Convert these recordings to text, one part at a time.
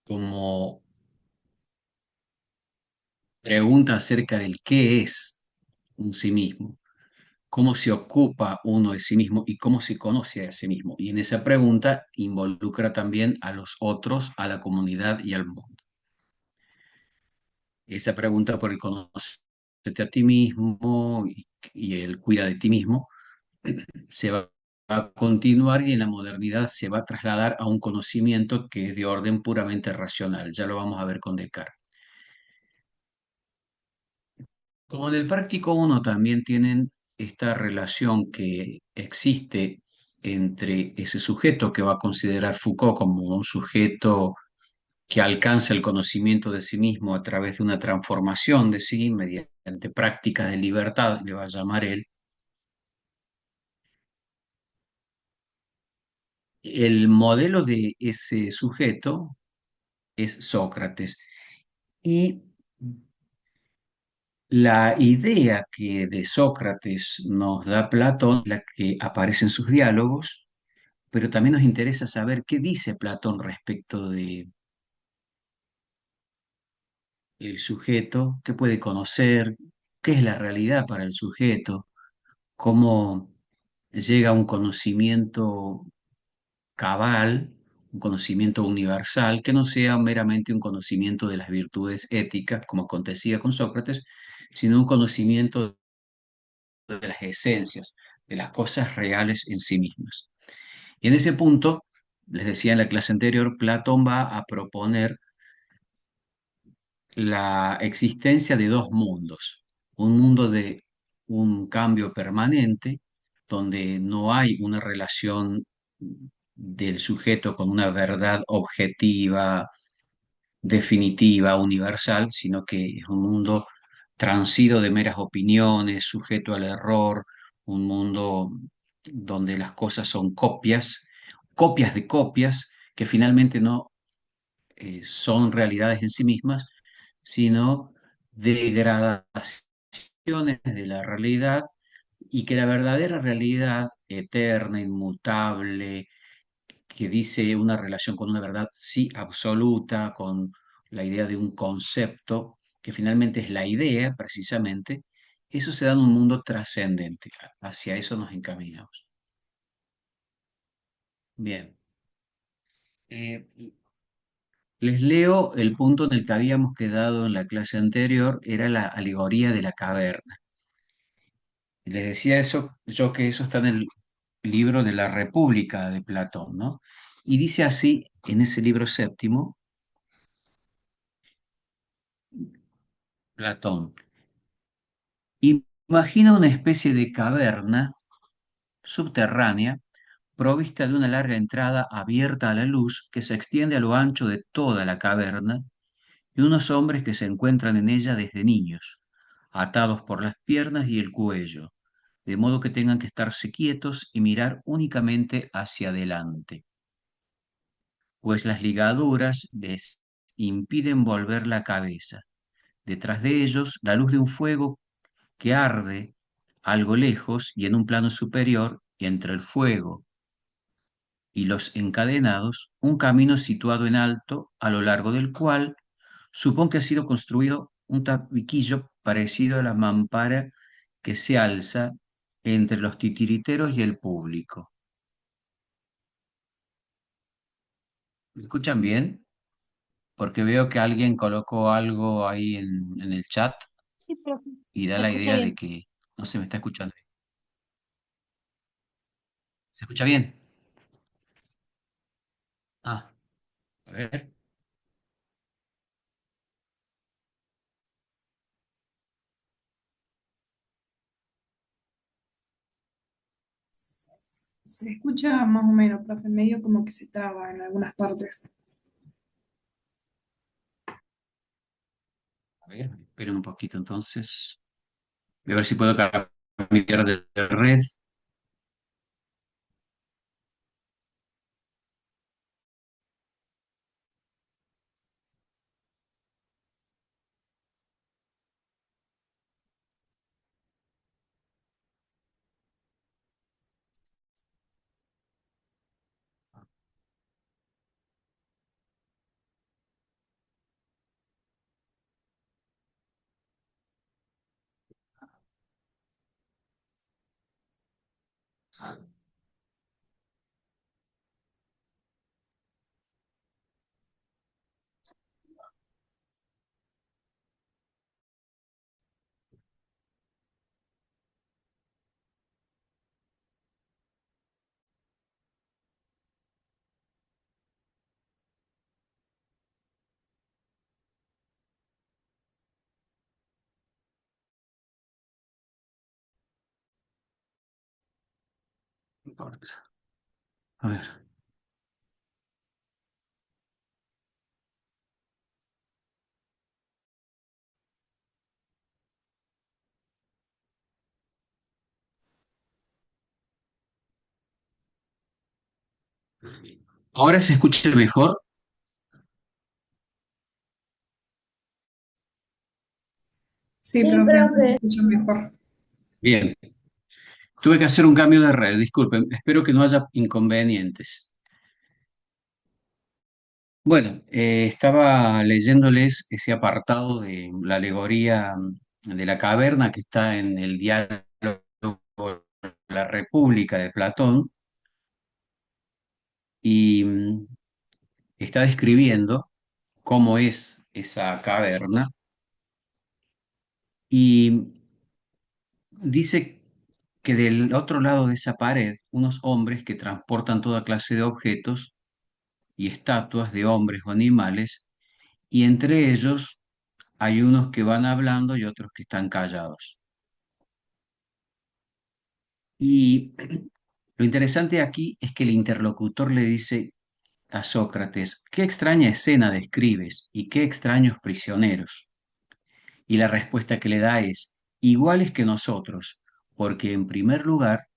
como pregunta acerca del qué es un sí mismo, cómo se ocupa uno de sí mismo y cómo se conoce a sí mismo. Y en esa pregunta involucra también a los otros, a la comunidad y al mundo. Esa pregunta por el conocerte a ti mismo y el cuida de ti mismo se va a continuar y en la modernidad se va a trasladar a un conocimiento que es de orden puramente racional. Ya lo vamos a ver con Descartes. Como en el práctico uno también tienen esta relación que existe entre ese sujeto que va a considerar Foucault como un sujeto que alcanza el conocimiento de sí mismo a través de una transformación de sí mediante prácticas de libertad, le va a llamar él. El modelo de ese sujeto es Sócrates. Y la idea que de Sócrates nos da Platón, la que aparece en sus diálogos, pero también nos interesa saber qué dice Platón respecto de el sujeto, qué puede conocer, qué es la realidad para el sujeto, cómo llega a un conocimiento cabal, un conocimiento universal, que no sea meramente un conocimiento de las virtudes éticas, como acontecía con Sócrates, sino un conocimiento de las esencias, de las cosas reales en sí mismas. Y en ese punto, les decía en la clase anterior, Platón va a proponer la existencia de dos mundos, un mundo de un cambio permanente, donde no hay una relación del sujeto con una verdad objetiva, definitiva, universal, sino que es un mundo transido de meras opiniones, sujeto al error, un mundo donde las cosas son copias, copias de copias, que finalmente no son realidades en sí mismas, sino degradaciones de la realidad y que la verdadera realidad eterna, inmutable, que dice una relación con una verdad sí absoluta, con la idea de un concepto, que finalmente es la idea precisamente, eso se da en un mundo trascendente. Hacia eso nos encaminamos. Bien. Eh, Les leo el punto en el que habíamos quedado en la clase anterior, era la alegoría de la caverna. Les decía eso, yo que eso está en el libro de la República de Platón, ¿no? Y dice así en ese libro séptimo, Platón, imagina una especie de caverna subterránea provista de una larga entrada abierta a la luz que se extiende a lo ancho de toda la caverna y unos hombres que se encuentran en ella desde niños, atados por las piernas y el cuello, de modo que tengan que estarse quietos y mirar únicamente hacia adelante, pues las ligaduras les impiden volver la cabeza. Detrás de ellos, la luz de un fuego que arde algo lejos y en un plano superior, y entre el fuego y los encadenados, un camino situado en alto, a lo largo del cual supón que ha sido construido un tabiquillo parecido a la mampara que se alza entre los titiriteros y el público. ¿Me escuchan bien? Porque veo que alguien colocó algo ahí en el chat Sí, profe, y da se la escucha idea de bien. que no se me está escuchando. ¿Se escucha bien? Ah, a ver. Se escucha más o menos, profe, medio como que se traba en algunas partes. A ver, esperen un poquito entonces. Voy a ver si puedo cambiar de red. A ver. Ahora se escucha mejor. Sí, Sí, profe, ahora se profe. escucha mejor. Bien, tuve que hacer un cambio de red, disculpen, espero que no haya inconvenientes. Bueno, estaba leyéndoles ese apartado de la alegoría de la caverna que está en el diálogo La República de Platón y está describiendo cómo es esa caverna y dice que del otro lado de esa pared, unos hombres que transportan toda clase de objetos y estatuas de hombres o animales, y entre ellos hay unos que van hablando y otros que están callados. Y lo interesante aquí es que el interlocutor le dice a Sócrates, qué extraña escena describes y qué extraños prisioneros. Y la respuesta que le da es, iguales que nosotros, porque en primer lugar,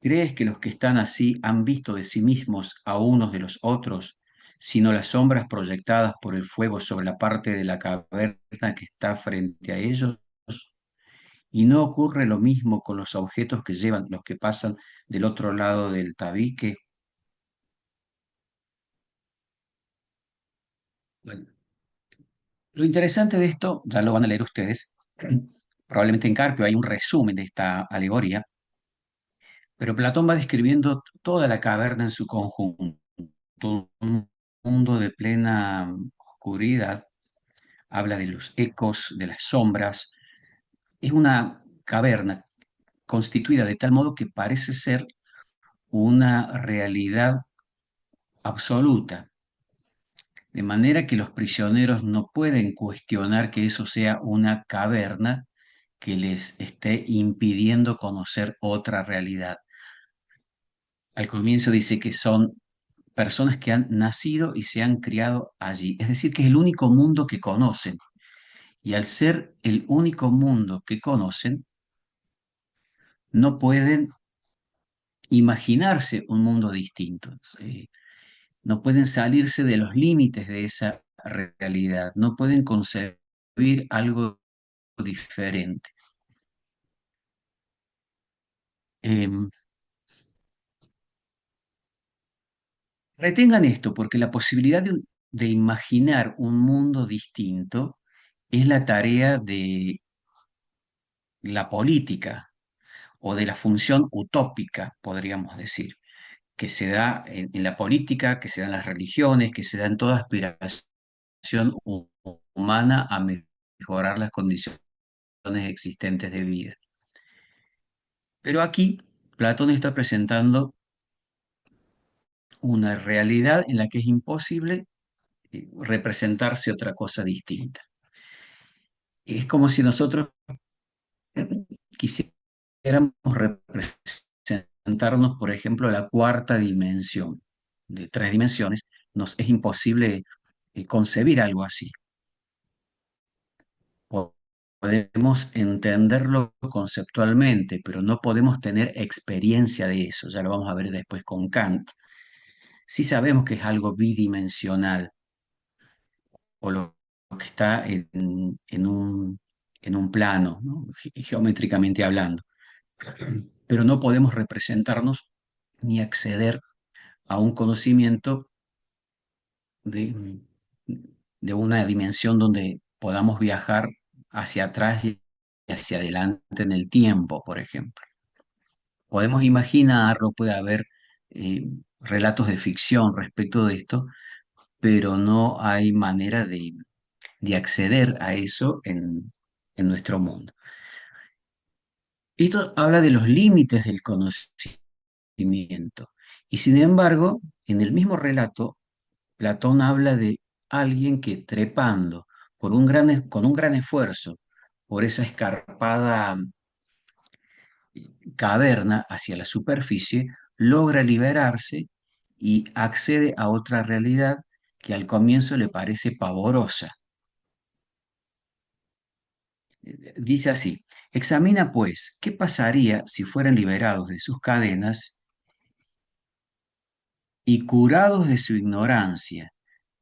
¿crees que los que están así han visto de sí mismos a unos de los otros, sino las sombras proyectadas por el fuego sobre la parte de la caverna que está frente a ellos? Y no ocurre lo mismo con los objetos que llevan los que pasan del otro lado del tabique. Bueno, lo interesante de esto, ya lo van a leer ustedes, probablemente en Carpio hay un resumen de esta alegoría, pero Platón va describiendo toda la caverna en su conjunto, un mundo de plena oscuridad, habla de los ecos, de las sombras, es una caverna constituida de tal modo que parece ser una realidad absoluta, de manera que los prisioneros no pueden cuestionar que eso sea una caverna que les esté impidiendo conocer otra realidad. Al comienzo dice que son personas que han nacido y se han criado allí, es decir, que es el único mundo que conocen. Y al ser el único mundo que conocen, no pueden imaginarse un mundo distinto. No pueden salirse de los límites de esa realidad, no pueden concebir algo diferente. Em, Retengan esto, porque la posibilidad de imaginar un mundo distinto es la tarea de la política o de la función utópica, podríamos decir, que se da en la política, que se da en las religiones, que se da en toda aspiración humana a mejorar las condiciones existentes de vida. Pero aquí Platón está presentando una realidad en la que es imposible representarse otra cosa distinta. Es como si nosotros quisiéramos representarnos, por ejemplo, la cuarta dimensión de tres dimensiones. Nos es imposible concebir algo así. Podemos entenderlo conceptualmente, pero no podemos tener experiencia de eso. Ya lo vamos a ver después con Kant. Sí sabemos que es algo bidimensional o lo que está en un plano, ¿no? Geométricamente hablando, pero no podemos representarnos ni acceder a un conocimiento de, de una dimensión donde podamos viajar hacia atrás y hacia adelante en el tiempo, por ejemplo. podemos imaginarlo, puede haber eh, relatos de ficción respecto de esto, pero no hay manera de acceder a eso en nuestro mundo. Esto habla de los límites del conocimiento. Y sin embargo, en el mismo relato, Platón habla de alguien que trepando con un gran esfuerzo por esa escarpada caverna hacia la superficie, logra liberarse y accede a otra realidad que al comienzo le parece pavorosa. Dice así, examina pues qué pasaría si fueran liberados de sus cadenas y curados de su ignorancia.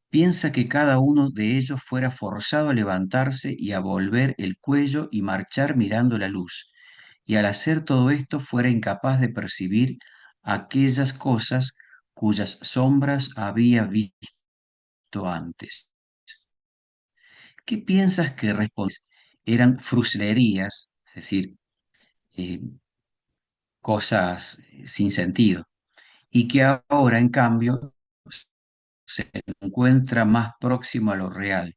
Piensa que cada uno de ellos fuera forzado a levantarse y a volver el cuello y marchar mirando la luz, y al hacer todo esto fuera incapaz de percibir aquellas cosas cuyas sombras había visto antes. ¿Qué piensas que respondes? Eran fruslerías, es decir, eh, cosas sin sentido, y que ahora, en cambio, se encuentra más próximo a lo real,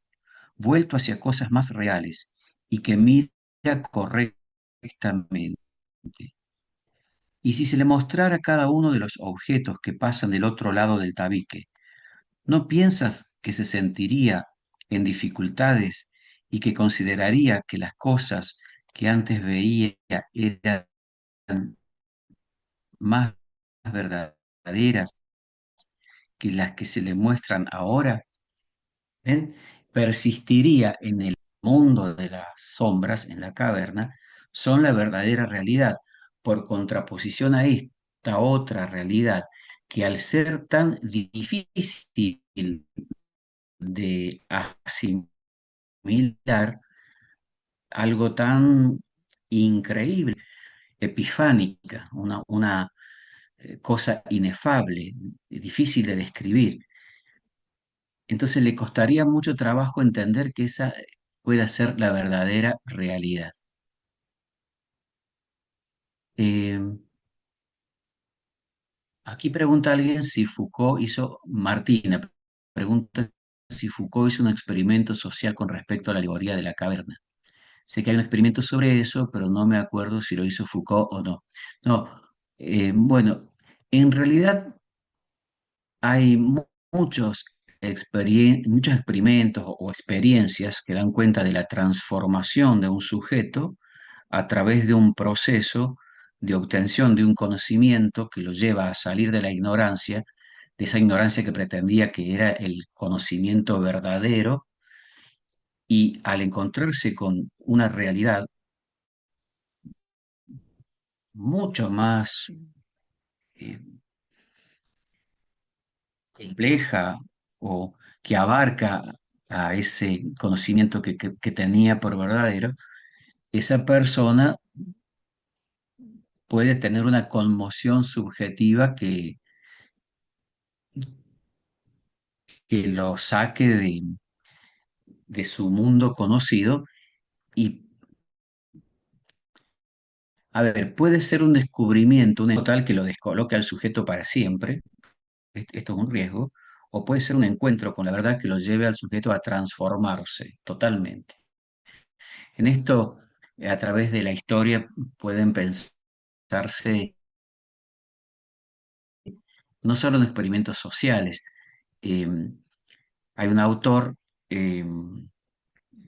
vuelto hacia cosas más reales y que mira correctamente. Y si se le mostrara cada uno de los objetos que pasan del otro lado del tabique, ¿no piensas que se sentiría en dificultades y que consideraría que las cosas que antes veía eran más verdaderas que las que se le muestran ahora? ¿Ven? Persistiría en el mundo de las sombras, en la caverna, son la verdadera realidad, por contraposición a esta otra realidad, que al ser tan difícil de asimilar, algo tan increíble, epifánica, una cosa inefable, difícil de describir. Entonces le costaría mucho trabajo entender que esa pueda ser la verdadera realidad. Eh, Aquí pregunta alguien si Foucault hizo, Martina, pregunta si Foucault hizo un experimento social con respecto a la alegoría de la caverna. Sé que hay un experimento sobre eso, pero no me acuerdo si lo hizo Foucault o no. No, bueno, en realidad hay muchos experimentos o experiencias que dan cuenta de la transformación de un sujeto a través de un proceso de obtención de un conocimiento que lo lleva a salir de la ignorancia, de esa ignorancia que pretendía que era el conocimiento verdadero, y al encontrarse con una realidad mucho más eh, compleja o que abarca a ese conocimiento que tenía por verdadero, esa persona puede tener una conmoción subjetiva que lo saque de su mundo conocido y, a ver, puede ser un descubrimiento, un total que lo descoloque al sujeto para siempre, esto es un riesgo, o puede ser un encuentro con la verdad que lo lleve al sujeto a transformarse totalmente. En esto, a través de la historia, pueden pensarse no solo en experimentos sociales. eh, Hay un autor, eh,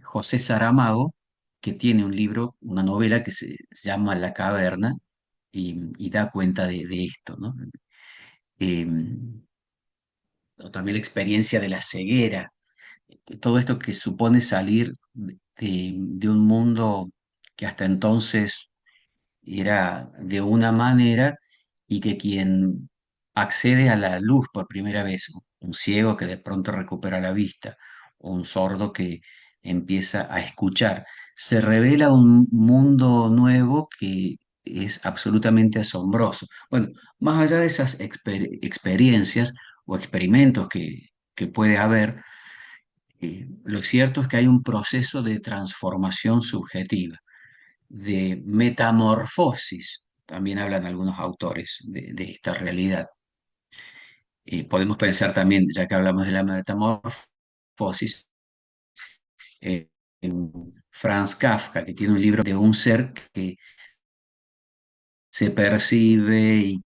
José Saramago, que tiene un libro, una novela que se llama La Caverna y da cuenta de esto, ¿no? Eh, o también la experiencia de la ceguera, todo esto que supone salir de un mundo que hasta entonces era de una manera y que quien accede a la luz por primera vez, un ciego que de pronto recupera la vista, o un sordo que empieza a escuchar, se revela un mundo nuevo que es absolutamente asombroso. Bueno, más allá de esas experiencias o experimentos que puede haber, lo cierto es que hay un proceso de transformación subjetiva, de metamorfosis también hablan algunos autores de esta realidad. Podemos pensar también, ya que hablamos de la metamorfosis, en Franz Kafka, que tiene un libro de un ser que se percibe y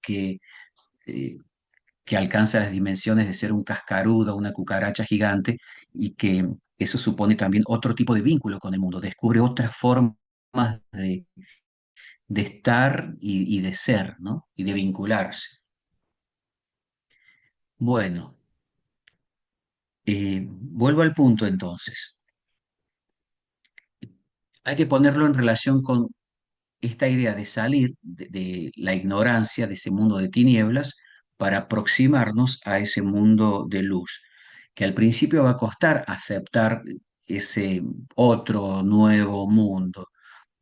eh, que alcanza las dimensiones de ser un cascarudo, una cucaracha gigante, y que eso supone también otro tipo de vínculo con el mundo, descubre otras formas de, de estar y de ser, ¿no? Y de vincularse. Bueno, vuelvo al punto entonces. Hay que ponerlo en relación con esta idea de salir de la ignorancia, de ese mundo de tinieblas, para aproximarnos a ese mundo de luz, que al principio va a costar aceptar ese otro nuevo mundo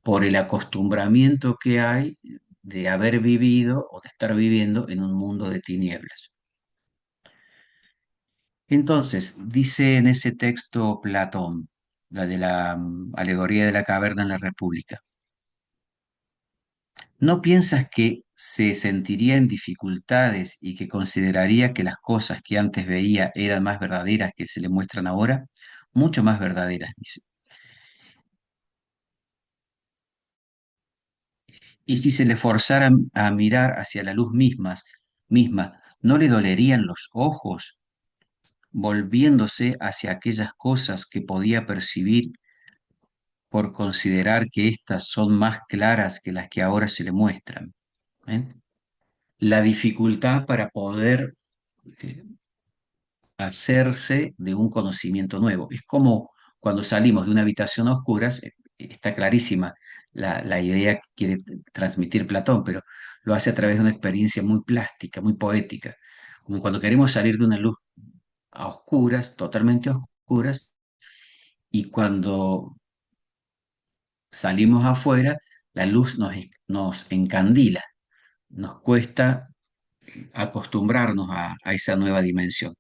por el acostumbramiento que hay de haber vivido o de estar viviendo en un mundo de tinieblas. Entonces, dice en ese texto Platón, la de la alegoría de la caverna en la República, ¿no piensas que se sentiría en dificultades y que consideraría que las cosas que antes veía eran más verdaderas que se le muestran ahora? Mucho más verdaderas, dice. Y si se le forzara a mirar hacia la luz misma, ¿no le dolerían los ojos, volviéndose hacia aquellas cosas que podía percibir por considerar que éstas son más claras que las que ahora se le muestran? ¿Eh? La dificultad para poder eh, hacerse de un conocimiento nuevo. Es como cuando salimos de una habitación a oscuras, está clarísima la idea que quiere transmitir Platón, pero lo hace a través de una experiencia muy plástica, muy poética, como cuando queremos salir de una luz a oscuras, totalmente a oscuras, y cuando salimos afuera, la luz nos encandila, nos cuesta acostumbrarnos a esa nueva dimensión.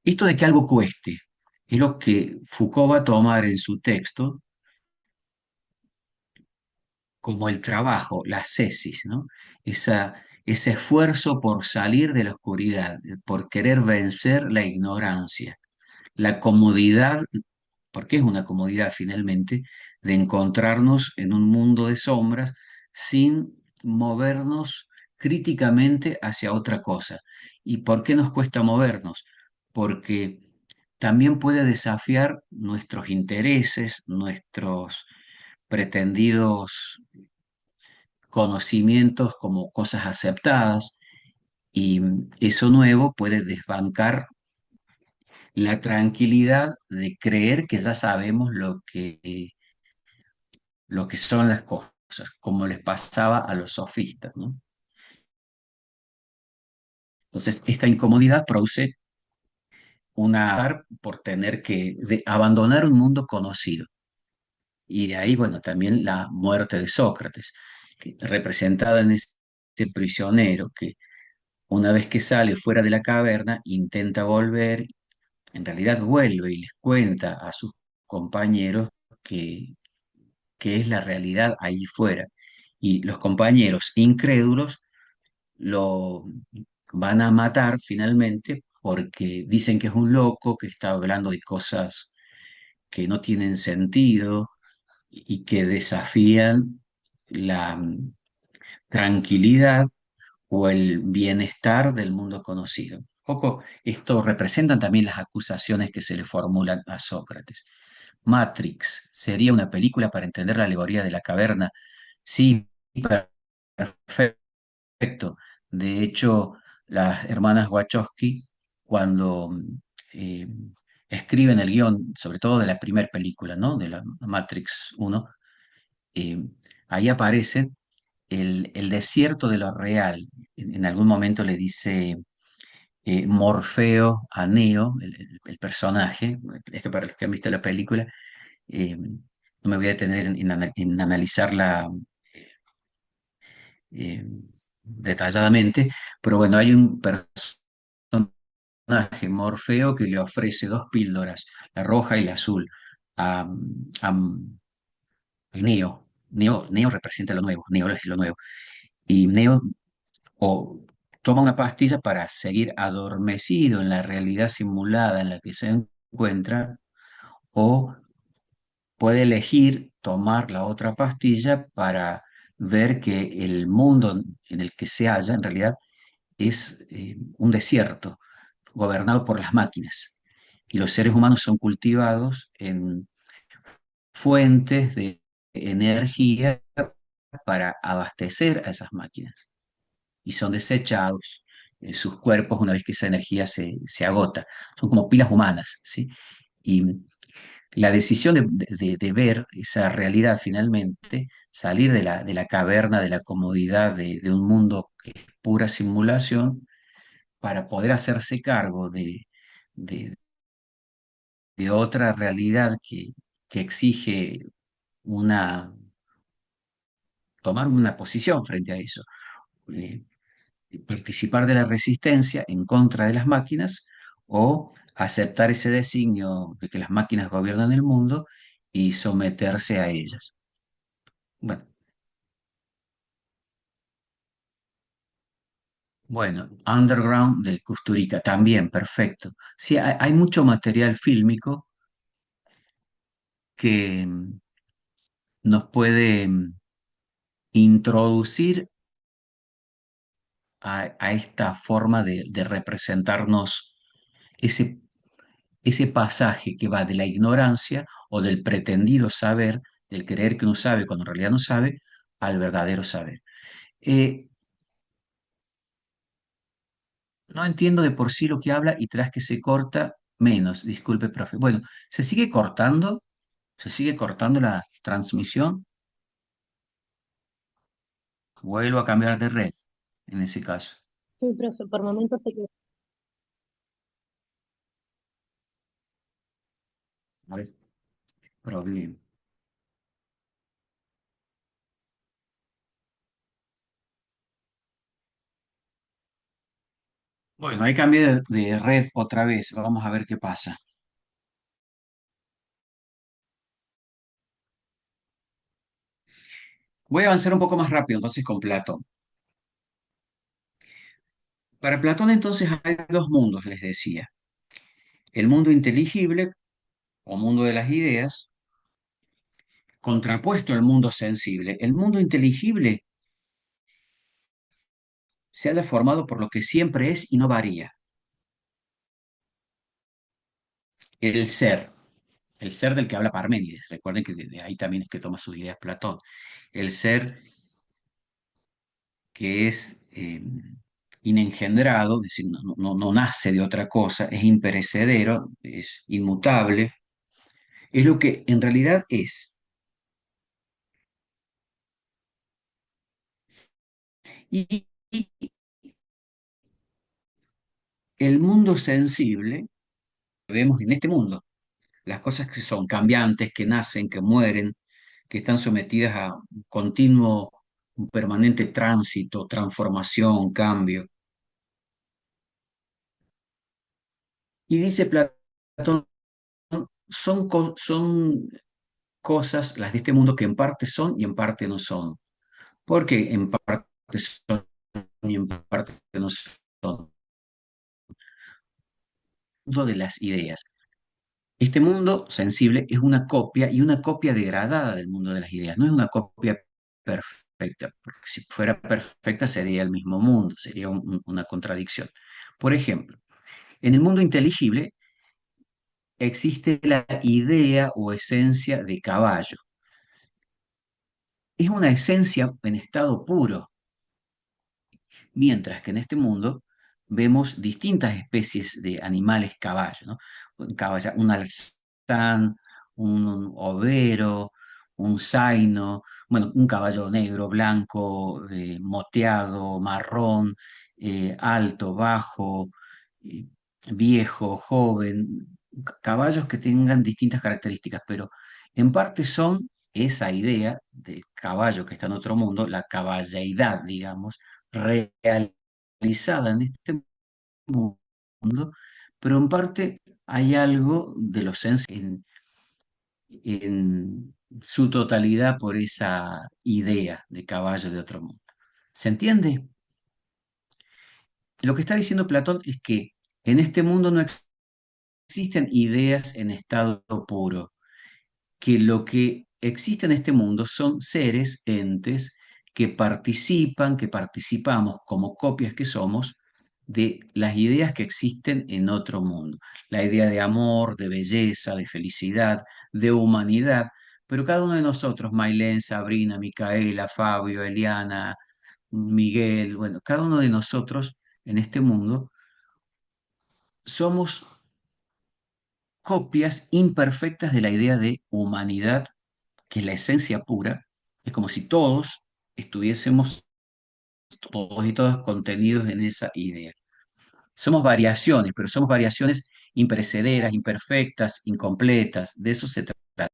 Esto de que algo cueste es lo que Foucault va a tomar en su texto como el trabajo, la ascesis, ¿no? Ese esfuerzo por salir de la oscuridad, por querer vencer la ignorancia, la comodidad, porque es una comodidad finalmente, de encontrarnos en un mundo de sombras sin movernos críticamente hacia otra cosa. ¿Y por qué nos cuesta movernos? Porque también puede desafiar nuestros intereses, nuestros pretendidos conocimientos como cosas aceptadas, y eso nuevo puede desbancar la tranquilidad de creer que ya sabemos lo que son las cosas, como les pasaba a los sofistas, ¿no? Entonces, esta incomodidad produce una por tener que abandonar un mundo conocido. Y de ahí, bueno, también la muerte de Sócrates, representada en ese prisionero que una vez que sale fuera de la caverna, intenta volver, en realidad vuelve y les cuenta a sus compañeros que, que es la realidad ahí fuera. Y los compañeros incrédulos lo van a matar finalmente porque dicen que es un loco, que está hablando de cosas que no tienen sentido y que desafían la tranquilidad o el bienestar del mundo conocido. Un poco esto representan también las acusaciones que se le formulan a Sócrates. Matrix sería una película para entender la alegoría de la caverna. Sí, perfecto. De hecho, las hermanas Wachowski, cuando eh, escriben el guión, sobre todo de la primera película, ¿no? De la Matrix 1, eh, ahí aparece el desierto de lo real. En algún momento le dice Morfeo a Neo, el personaje, esto para los que han visto la película, no me voy a detener en analizarla eh, detalladamente, pero bueno, hay un personaje, Morfeo, que le ofrece dos píldoras, la roja y la azul, a, a Neo. Neo representa lo nuevo, Neo es lo nuevo. Y Neo o toma una pastilla para seguir adormecido en la realidad simulada en la que se encuentra, o puede elegir tomar la otra pastilla para ver que el mundo en el que se halla en realidad es un desierto gobernado por las máquinas. Y los seres humanos son cultivados en fuentes de energía para abastecer a esas máquinas y son desechados sus cuerpos una vez que esa energía se agota. Son como pilas humanas, ¿sí? Y la decisión de ver esa realidad finalmente, salir de la caverna, de la comodidad de un mundo que es pura simulación, para poder hacerse cargo de, de otra realidad que exige una, tomar una posición frente a eso. Eh, Participar de la resistencia en contra de las máquinas o aceptar ese designio de que las máquinas gobiernan el mundo y someterse a ellas. Bueno, bueno, Underground de Kusturica también, perfecto. Sí, hay mucho material fílmico que nos puede introducir a esta forma de representarnos ese ese pasaje que va de la ignorancia o del pretendido saber, del creer que uno sabe cuando en realidad no sabe, al verdadero saber. Eh, no entiendo de por sí lo que habla y tras que se corta, menos. Disculpe, profe. Bueno, se sigue cortando la transmisión. Vuelvo a cambiar de red en ese caso. Sí, profe, por momentos se quedó. A ver, problema. Bueno, ahí cambié de red otra vez. Vamos a ver qué pasa. Voy a avanzar un poco más rápido entonces con Platón. Para Platón entonces hay dos mundos, les decía. El mundo inteligible o mundo de las ideas, contrapuesto al mundo sensible. El mundo inteligible se haya formado por lo que siempre es y no varía. El ser, el ser del que habla Parménides. Recuerden que de ahí también es que toma sus ideas Platón. El ser que es inengendrado, es decir, no nace de otra cosa, es imperecedero, es inmutable, es lo que en realidad es. Y el mundo sensible, que vemos en este mundo, las cosas que son cambiantes, que nacen, que mueren, que están sometidas a un continuo, un permanente tránsito, transformación, cambio. Y dice Platón, son cosas, las de este mundo, que en parte son y en parte no son. Porque en parte son y en parte no son. Mundo de las ideas. Este mundo sensible es una copia y una copia degradada del mundo de las ideas. No es una copia perfecta, porque si fuera perfecta sería el mismo mundo, sería una contradicción. Por ejemplo, en el mundo inteligible existe la idea o esencia de caballo. Es una esencia en estado puro, mientras que en este mundo vemos distintas especies de animales caballo, ¿no? Un alazán, un overo, un zaino, bueno, un caballo negro, blanco, moteado, marrón, alto, bajo, eh, viejo, joven, caballos que tengan distintas características, pero en parte son esa idea del caballo que está en otro mundo, la caballeidad, digamos, realizada en este mundo, pero en parte hay algo de lo sensible en su totalidad por esa idea de caballo de otro mundo. ¿Se entiende? Lo que está diciendo Platón es que en este mundo no existen ideas en estado puro, que lo que existe en este mundo son seres, entes, que participamos como copias que somos de las ideas que existen en otro mundo. La idea de amor, de belleza, de felicidad, de humanidad, pero cada uno de nosotros, Mailén, Sabrina, Micaela, Fabio, Eliana, Miguel, bueno, cada uno de nosotros en este mundo somos copias imperfectas de la idea de humanidad, que es la esencia pura. Es como si todos estuviésemos, todos y todas, contenidos en esa idea. Somos variaciones, pero somos variaciones imperecederas, imperfectas, incompletas. De eso se trata.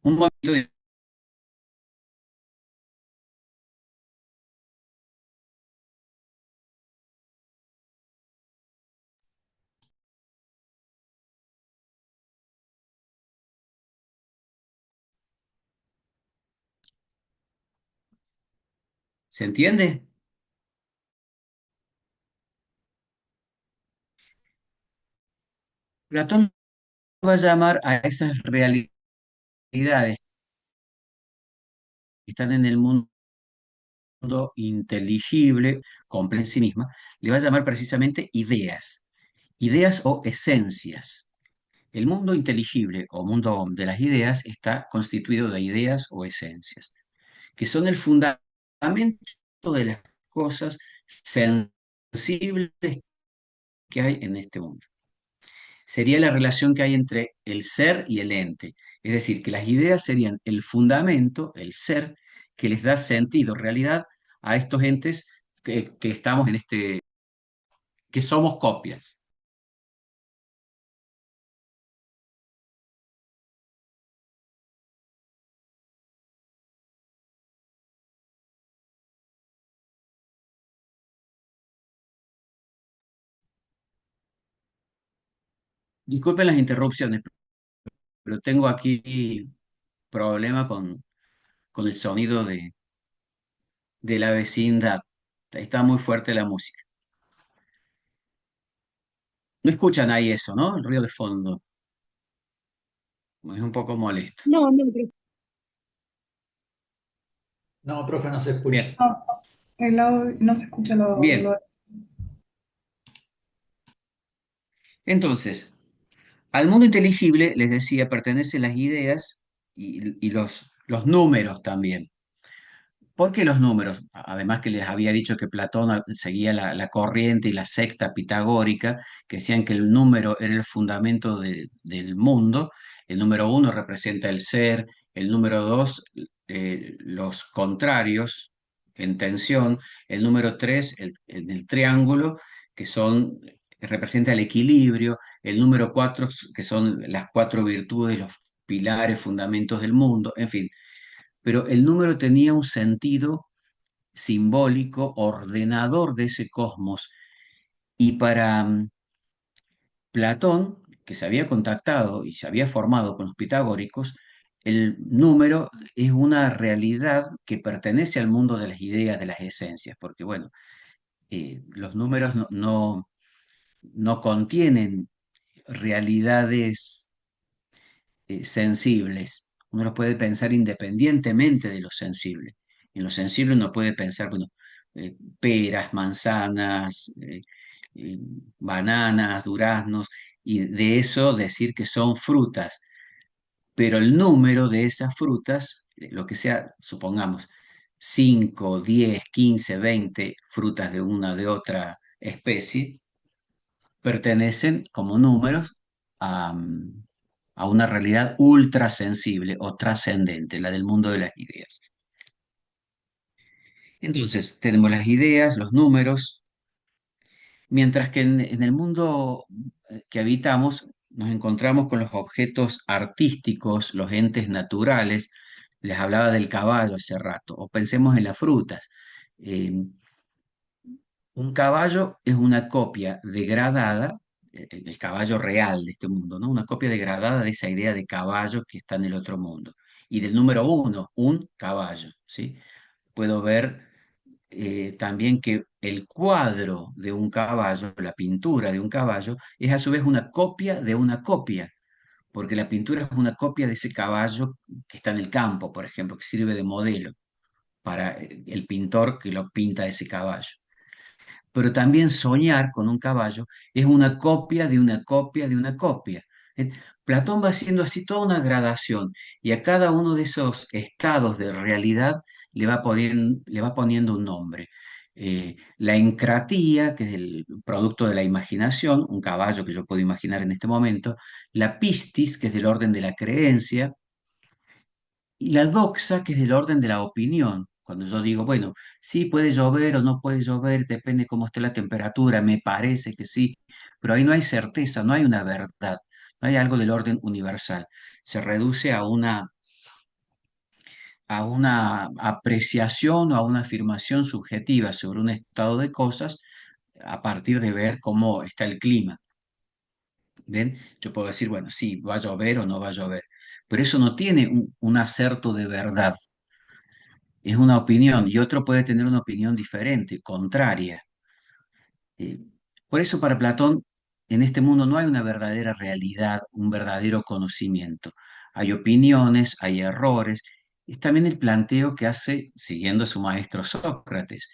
Un momento, ¿se entiende? Platón va a llamar a esas realidades que están en el mundo inteligible, compleja en sí misma, le va a llamar precisamente ideas, ideas o esencias. El mundo inteligible o mundo de las ideas está constituido de ideas o esencias, que son el fundamento de las cosas sensibles que hay en este mundo. Sería la relación que hay entre el ser y el ente. Es decir, que las ideas serían el fundamento, el ser, que les da sentido, realidad a estos entes que estamos en este, que somos copias. Disculpen las interrupciones, pero tengo aquí problema con el sonido de la vecindad. Está muy fuerte la música. No escuchan ahí eso, ¿no? El ruido de fondo. Es un poco molesto. No, no, pero No, profe, no se escucha. Bien, No, el audio, no se escucha bien. Entonces, al mundo inteligible, les decía, pertenecen las ideas y los números también. ¿Por qué los números? Además que les había dicho que Platón seguía la corriente y la secta pitagórica, que decían que el número era el fundamento del mundo. El número uno representa el ser, el número dos, los contrarios en tensión, el número tres, el triángulo, que representa el equilibrio, el número cuatro, que son las cuatro virtudes, los pilares, fundamentos del mundo, en fin, pero el número tenía un sentido simbólico, ordenador de ese cosmos. Y para Platón, que se había contactado y se había formado con los pitagóricos, el número es una realidad que pertenece al mundo de las ideas, de las esencias, porque bueno, los números no contienen realidades sensibles. Uno los puede pensar independientemente de lo sensible. En lo sensible uno puede pensar, bueno, peras, manzanas, eh, bananas, duraznos, y de eso decir que son frutas. Pero el número de esas frutas, lo que sea, supongamos, 5, 10, 15, 20 frutas de una de otra especie, pertenecen como números a, a una realidad ultra sensible o trascendente, la del mundo de las ideas. Entonces, tenemos las ideas, los números, mientras que en el mundo que habitamos nos encontramos con los objetos artísticos, los entes naturales. Les hablaba del caballo hace rato, o pensemos en las frutas. Eh, un caballo es una copia degradada el caballo real de este mundo, ¿no? Una copia degradada de esa idea de caballo que está en el otro mundo. Y del número uno, un caballo, ¿sí? Puedo ver también que el cuadro de un caballo, la pintura de un caballo, es a su vez una copia de una copia, porque la pintura es una copia de ese caballo que está en el campo, por ejemplo, que sirve de modelo para el pintor que lo pinta ese caballo. Pero también soñar con un caballo es una copia de una copia de una copia. Eh, Platón va haciendo así toda una gradación y a cada uno de esos estados de realidad le va poniendo un nombre. La encratía, que es el producto de la imaginación, un caballo que yo puedo imaginar en este momento, la pistis, que es del orden de la creencia, y la doxa, que es del orden de la opinión. Cuando yo digo, bueno, sí puede llover o no puede llover, depende cómo esté la temperatura, me parece que sí, pero ahí no hay certeza, no hay una verdad, no hay algo del orden universal. Se reduce a una apreciación o a una afirmación subjetiva sobre un estado de cosas a partir de ver cómo está el clima. ¿Ven? Yo puedo decir, bueno, sí, va a llover o no va a llover, pero eso no tiene un acerto de verdad. Es una opinión y otro puede tener una opinión diferente, contraria. Eh, por eso para Platón, en este mundo no hay una verdadera realidad, un verdadero conocimiento. Hay opiniones, hay errores. Es también el planteo que hace, siguiendo a su maestro Sócrates,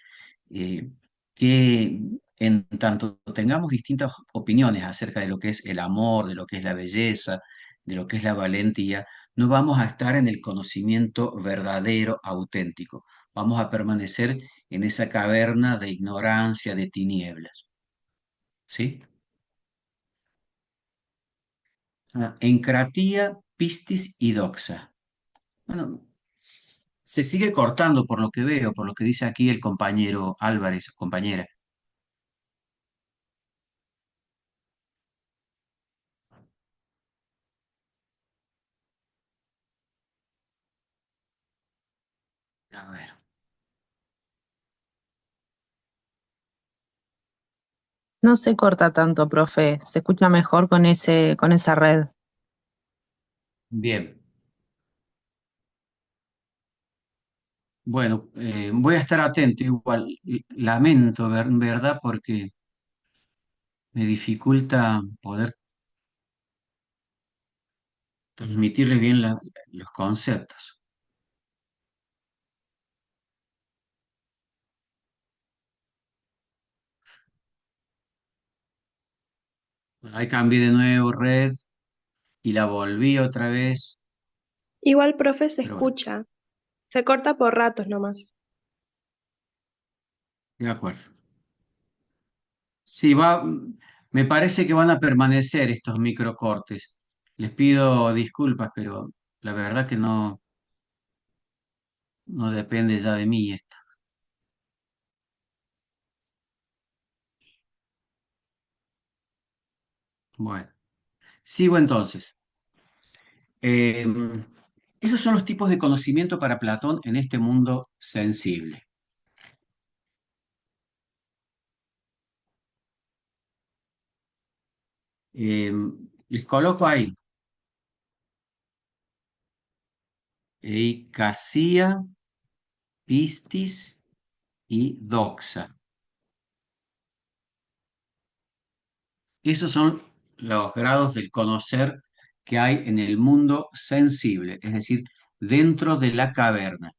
eh, que en tanto tengamos distintas opiniones acerca de lo que es el amor, de lo que es la belleza, de lo que es la valentía, no vamos a estar en el conocimiento verdadero, auténtico. Vamos a permanecer en esa caverna de ignorancia, de tinieblas. ¿Sí? Encratía, pistis y doxa. Bueno, se sigue cortando por lo que veo, por lo que dice aquí el compañero Álvarez, compañera. A ver. No se corta tanto, profe. Se escucha mejor con con esa red. Bien. Bueno, voy a estar atento igual. Lamento, ¿verdad? Porque me dificulta poder transmitirle bien los conceptos. Ahí cambié de nuevo red y la volví otra vez, Igual, profe, se pero bueno, escucha. Se corta por ratos nomás. de acuerdo. Sí, me parece que van a permanecer estos microcortes. Les pido disculpas, pero la verdad que no depende ya de mí esto. Bueno, sigo entonces. Eh, Esos son los tipos de conocimiento para Platón en este mundo sensible. Eh, Les coloco ahí eicasía, pistis y doxa. Esos son los grados del conocer que hay en el mundo sensible, es decir, dentro de la caverna.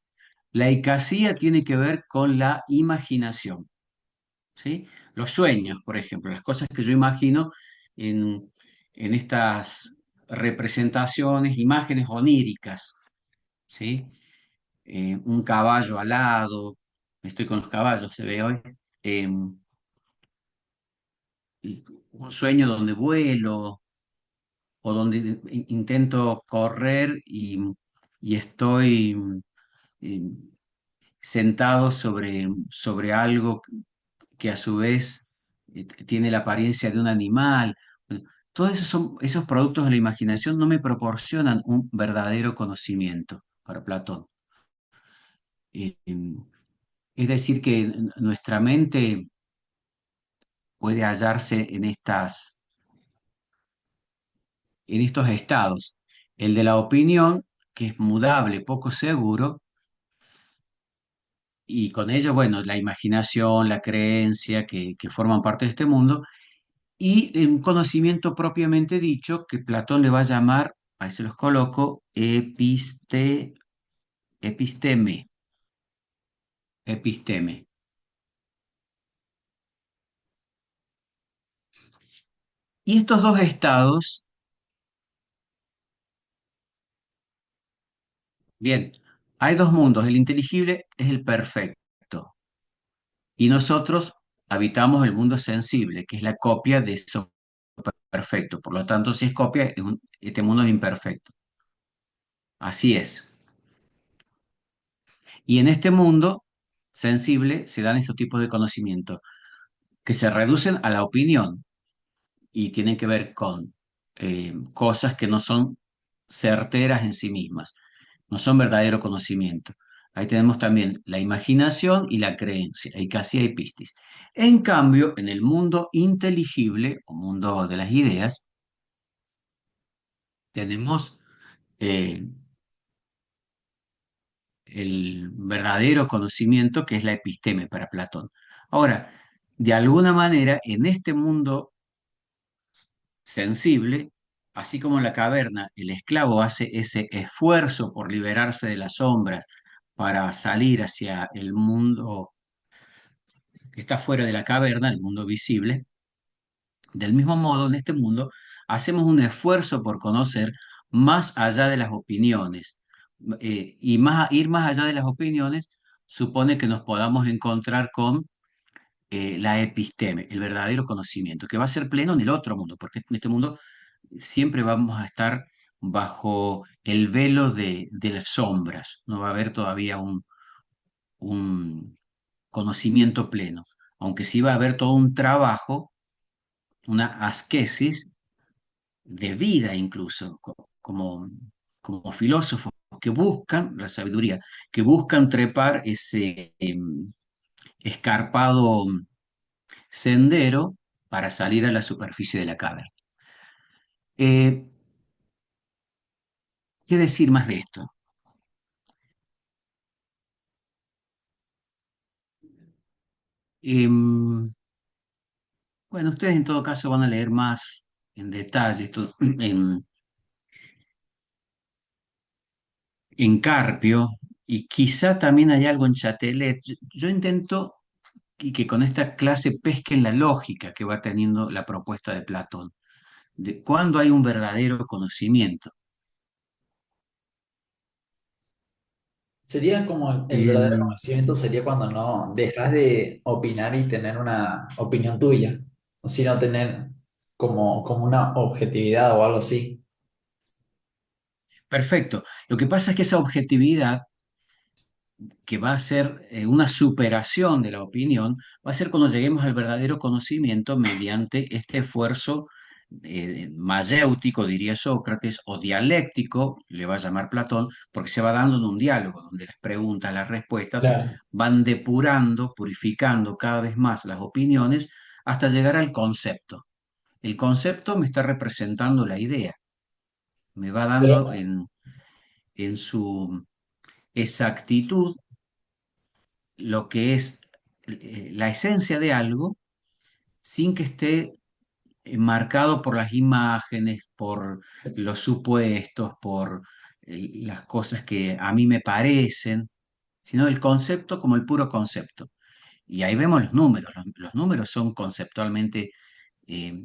La eicasía tiene que ver con la imaginación, ¿sí? Los sueños, por ejemplo, las cosas que yo imagino en, en estas representaciones, imágenes oníricas, ¿sí? Un caballo alado, estoy con los caballos, se ve hoy, un sueño donde vuelo o donde intento correr y estoy eh, sentado sobre algo que a su vez tiene la apariencia de un animal. Bueno, todos esos productos de la imaginación no me proporcionan un verdadero conocimiento para Platón. Es decir, que nuestra mente puede hallarse en estas en estos estados. El de la opinión, que es mudable, poco seguro, y con ello, bueno, la imaginación, la creencia que forman parte de este mundo, y un conocimiento propiamente dicho que Platón le va a llamar, ahí se los coloco, episteme, episteme. Y estos dos estados, bien, hay dos mundos, el inteligible es el perfecto, y nosotros habitamos el mundo sensible, que es la copia de eso perfecto. Por lo tanto, si es copia, este mundo es imperfecto. Así es. Y en este mundo sensible se dan estos tipos de conocimiento que se reducen a la opinión y tienen que ver con cosas que no son certeras en sí mismas, no son verdadero conocimiento. Ahí tenemos también la imaginación y la creencia, y casi hay pistis. En cambio, en el mundo inteligible o mundo de las ideas, tenemos eh, el verdadero conocimiento que es la episteme para Platón. Ahora, de alguna manera, en este mundo sensible, así como en la caverna el esclavo hace ese esfuerzo por liberarse de las sombras para salir hacia el mundo que está fuera de la caverna, el mundo visible, del mismo modo, en este mundo hacemos un esfuerzo por conocer más allá de las opiniones. Ir más allá de las opiniones supone que nos podamos encontrar con la episteme, el verdadero conocimiento, que va a ser pleno en el otro mundo, porque en este mundo siempre vamos a estar bajo el velo de las sombras, no va a haber todavía un conocimiento pleno, aunque sí va a haber todo un trabajo, una asquesis de vida incluso, como filósofos que buscan la sabiduría, que buscan trepar ese escarpado sendero para salir a la superficie de la caverna. Eh, ¿Qué decir más de esto? Em, bueno, ustedes en todo caso van a leer más en detalle esto en Carpio y quizá también hay algo en Chatelet. Yo intento y que con esta clase pesquen la lógica que va teniendo la propuesta de Platón, de cuándo hay un verdadero conocimiento. Sería como el verdadero Em, conocimiento sería cuando no dejas de opinar y tener una opinión tuya, sino tener como una objetividad o algo así. Perfecto. Lo que pasa es que esa objetividad que va a ser una superación de la opinión, va a ser cuando lleguemos al verdadero conocimiento mediante este esfuerzo mayéutico, diría Sócrates, o dialéctico, le va a llamar Platón, porque se va dando en un diálogo donde las preguntas, las respuestas Claro. van depurando, purificando cada vez más las opiniones hasta llegar al concepto. El concepto me está representando la idea, me va dando Pero, en su exactitud lo que es la esencia de algo sin que esté marcado por las imágenes, por los supuestos, por las cosas que a mí me parecen, sino el concepto como el puro concepto. Y ahí vemos los números. Los números son conceptualmente eh,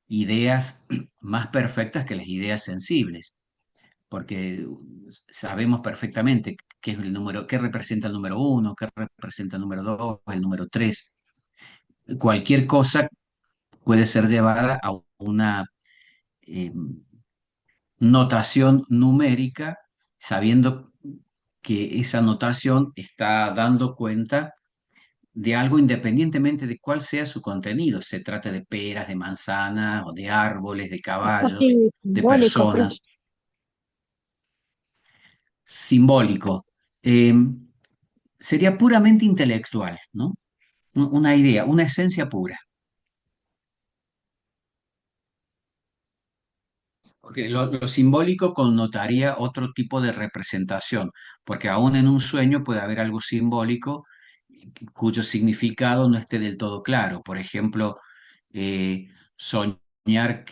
ideas más perfectas que las ideas sensibles, porque sabemos perfectamente qué es el número, qué representa el número uno, qué representa el número dos, el número tres. Cualquier cosa puede ser llevada a una eh, notación numérica, sabiendo que esa notación está dando cuenta de algo independientemente de cuál sea su contenido. Se trata de peras, de manzanas, o de árboles, de Es caballos, casi de simbólico, profe. personas. Simbólico. Eh, Sería puramente intelectual, ¿no? Una idea, una esencia pura. Porque lo simbólico connotaría otro tipo de representación, porque aún en un sueño puede haber algo simbólico cuyo significado no esté del todo claro. Por ejemplo, soñar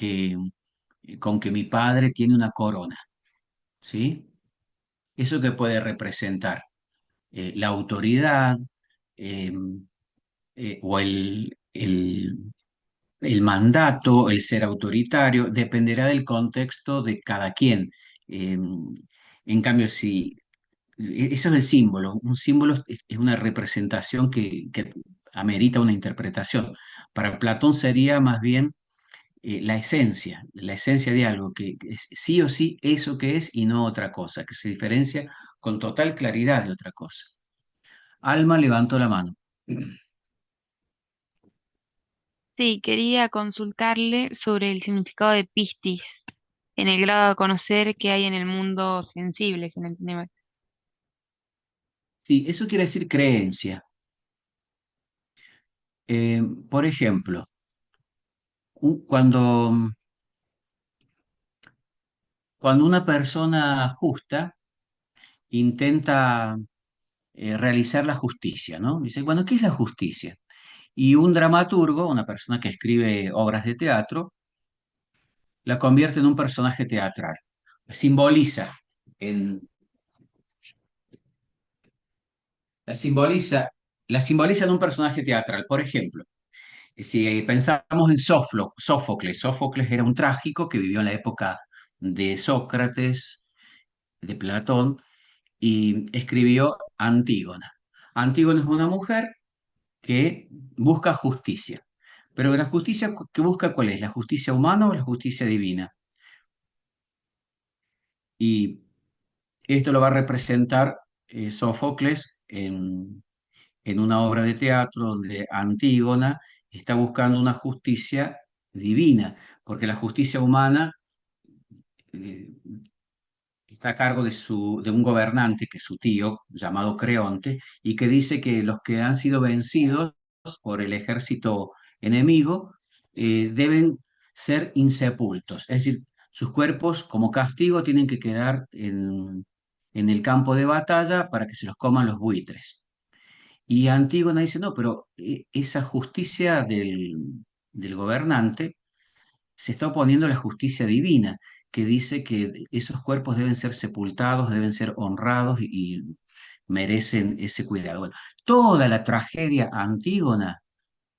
con que mi padre tiene una corona, ¿sí? ¿Eso que puede representar? La autoridad, eh, o el mandato, el ser autoritario, dependerá del contexto de cada quien. Eh, en cambio, si eso es el símbolo, un símbolo es una representación que amerita una interpretación. Para Platón sería más bien la esencia de algo, que es sí o sí eso que es y no otra cosa, que se diferencia con total claridad de otra cosa. Alma levantó la mano. Sí, quería consultarle sobre el significado de Piscis, en el grado de conocer que hay en el mundo sensible, si me entiende mal. Sí, eso quiere decir creencia. Por ejemplo, cuando una persona justa intenta realizar la justicia, ¿no? Dice, bueno, ¿qué es la justicia? Y un dramaturgo, una persona que escribe obras de teatro, la convierte en un personaje teatral. Simboliza, en, la simboliza, la simboliza en un personaje teatral. Por ejemplo, si pensamos en Sófocles, Sófocles era un trágico que vivió en la época de Sócrates, de Platón, y escribió Antígona. Antígona es una mujer que busca justicia. Pero la justicia que busca, ¿cuál es? ¿La justicia humana o la justicia divina? Y esto lo va a representar Sófocles en una obra de teatro donde Antígona está buscando una justicia divina, porque la justicia humana eh, está a cargo de un gobernante, que es su tío, llamado Creonte, y que dice que los que han sido vencidos por el ejército enemigo deben ser insepultos. Es decir, sus cuerpos como castigo tienen que quedar en el campo de batalla para que se los coman los buitres. Y Antígona dice, no, pero esa justicia del gobernante se está oponiendo a la justicia divina, que dice que esos cuerpos deben ser sepultados, deben ser honrados y merecen ese cuidado. Bueno, toda la tragedia antígona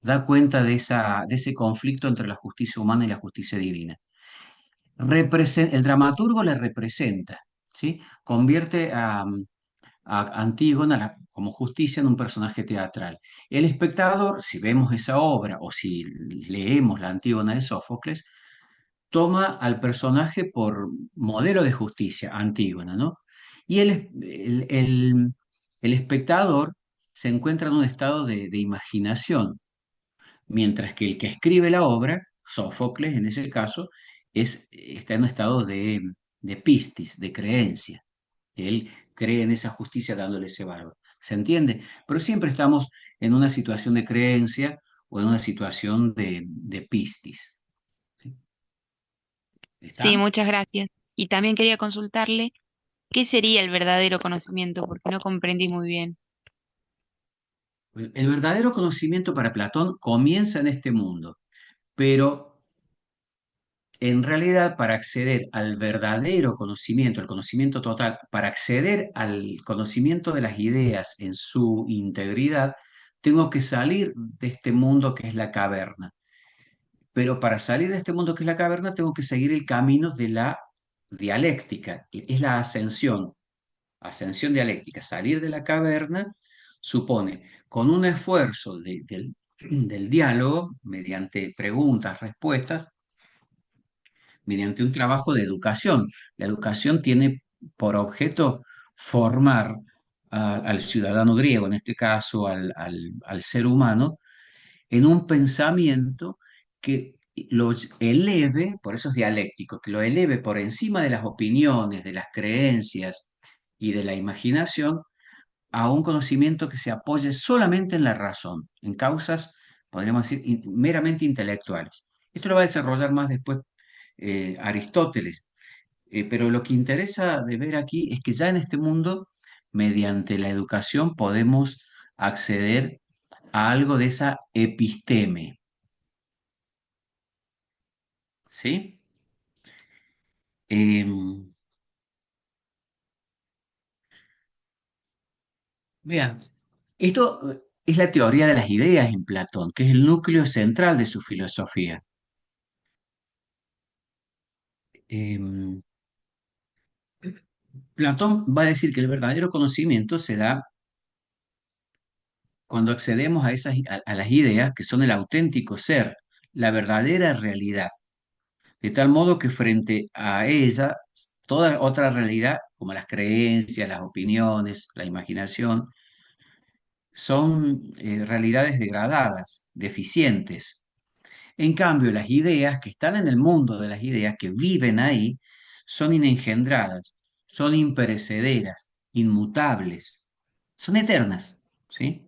da cuenta de ese conflicto entre la justicia humana y la justicia divina. El dramaturgo le representa, ¿sí? Convierte a Antígona como justicia en un personaje teatral. El espectador, si vemos esa obra o si leemos la Antígona de Sófocles, toma al personaje por modelo de justicia, Antígona, ¿no? Y el espectador se encuentra en un estado de imaginación, mientras que el que escribe la obra, Sófocles en ese caso, está en un estado de pistis, de creencia. Él cree en esa justicia dándole ese valor. ¿Se entiende? Pero siempre estamos en una situación de creencia o en una situación de pistis. ¿Sí? Sí, ¿Está? muchas gracias. Y también quería consultarle qué sería el verdadero conocimiento, porque no comprendí muy bien. El verdadero conocimiento para Platón comienza en este mundo, pero en realidad para acceder al verdadero conocimiento, el conocimiento total, para acceder al conocimiento de las ideas en su integridad, tengo que salir de este mundo que es la caverna. Pero para salir de este mundo que es la caverna, tengo que seguir el camino de la dialéctica, que es la ascensión dialéctica. Salir de la caverna supone, con un esfuerzo del diálogo, mediante preguntas, respuestas, mediante un trabajo de educación. La educación tiene por objeto formar al ciudadano griego, en este caso al ser humano, en un pensamiento que lo eleve, por eso es dialéctico, que lo eleve por encima de las opiniones, de las creencias y de la imaginación a un conocimiento que se apoye solamente en la razón, en causas, podríamos decir, meramente intelectuales. Esto lo va a desarrollar más después Aristóteles. Pero lo que interesa de ver aquí es que ya en este mundo, mediante la educación, podemos acceder a algo de esa episteme, ¿sí? Em, Vean, esto es la teoría de las ideas en Platón, que es el núcleo central de su filosofía. Em, Platón va a decir que el verdadero conocimiento se da cuando accedemos a a las ideas que son el auténtico ser, la verdadera realidad, de tal modo que frente a ella, toda otra realidad, como las creencias, las opiniones, la imaginación, son realidades degradadas, deficientes. En cambio, las ideas que están en el mundo de las ideas, que viven ahí, son inengendradas, son imperecederas, inmutables, son eternas, ¿sí?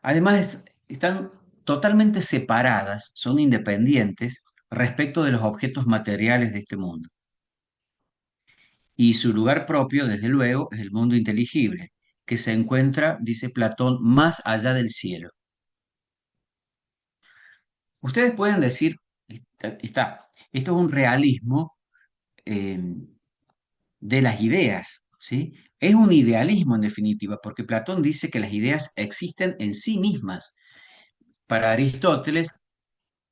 Además, están totalmente separadas, son independientes respecto de los objetos materiales de este mundo. Y su lugar propio, desde luego, es el mundo inteligible, que se encuentra, dice Platón, más allá del cielo. Ustedes pueden decir, esto es un realismo eh, de las ideas, ¿sí? Es un idealismo en definitiva, porque Platón dice que las ideas existen en sí mismas. Para Aristóteles,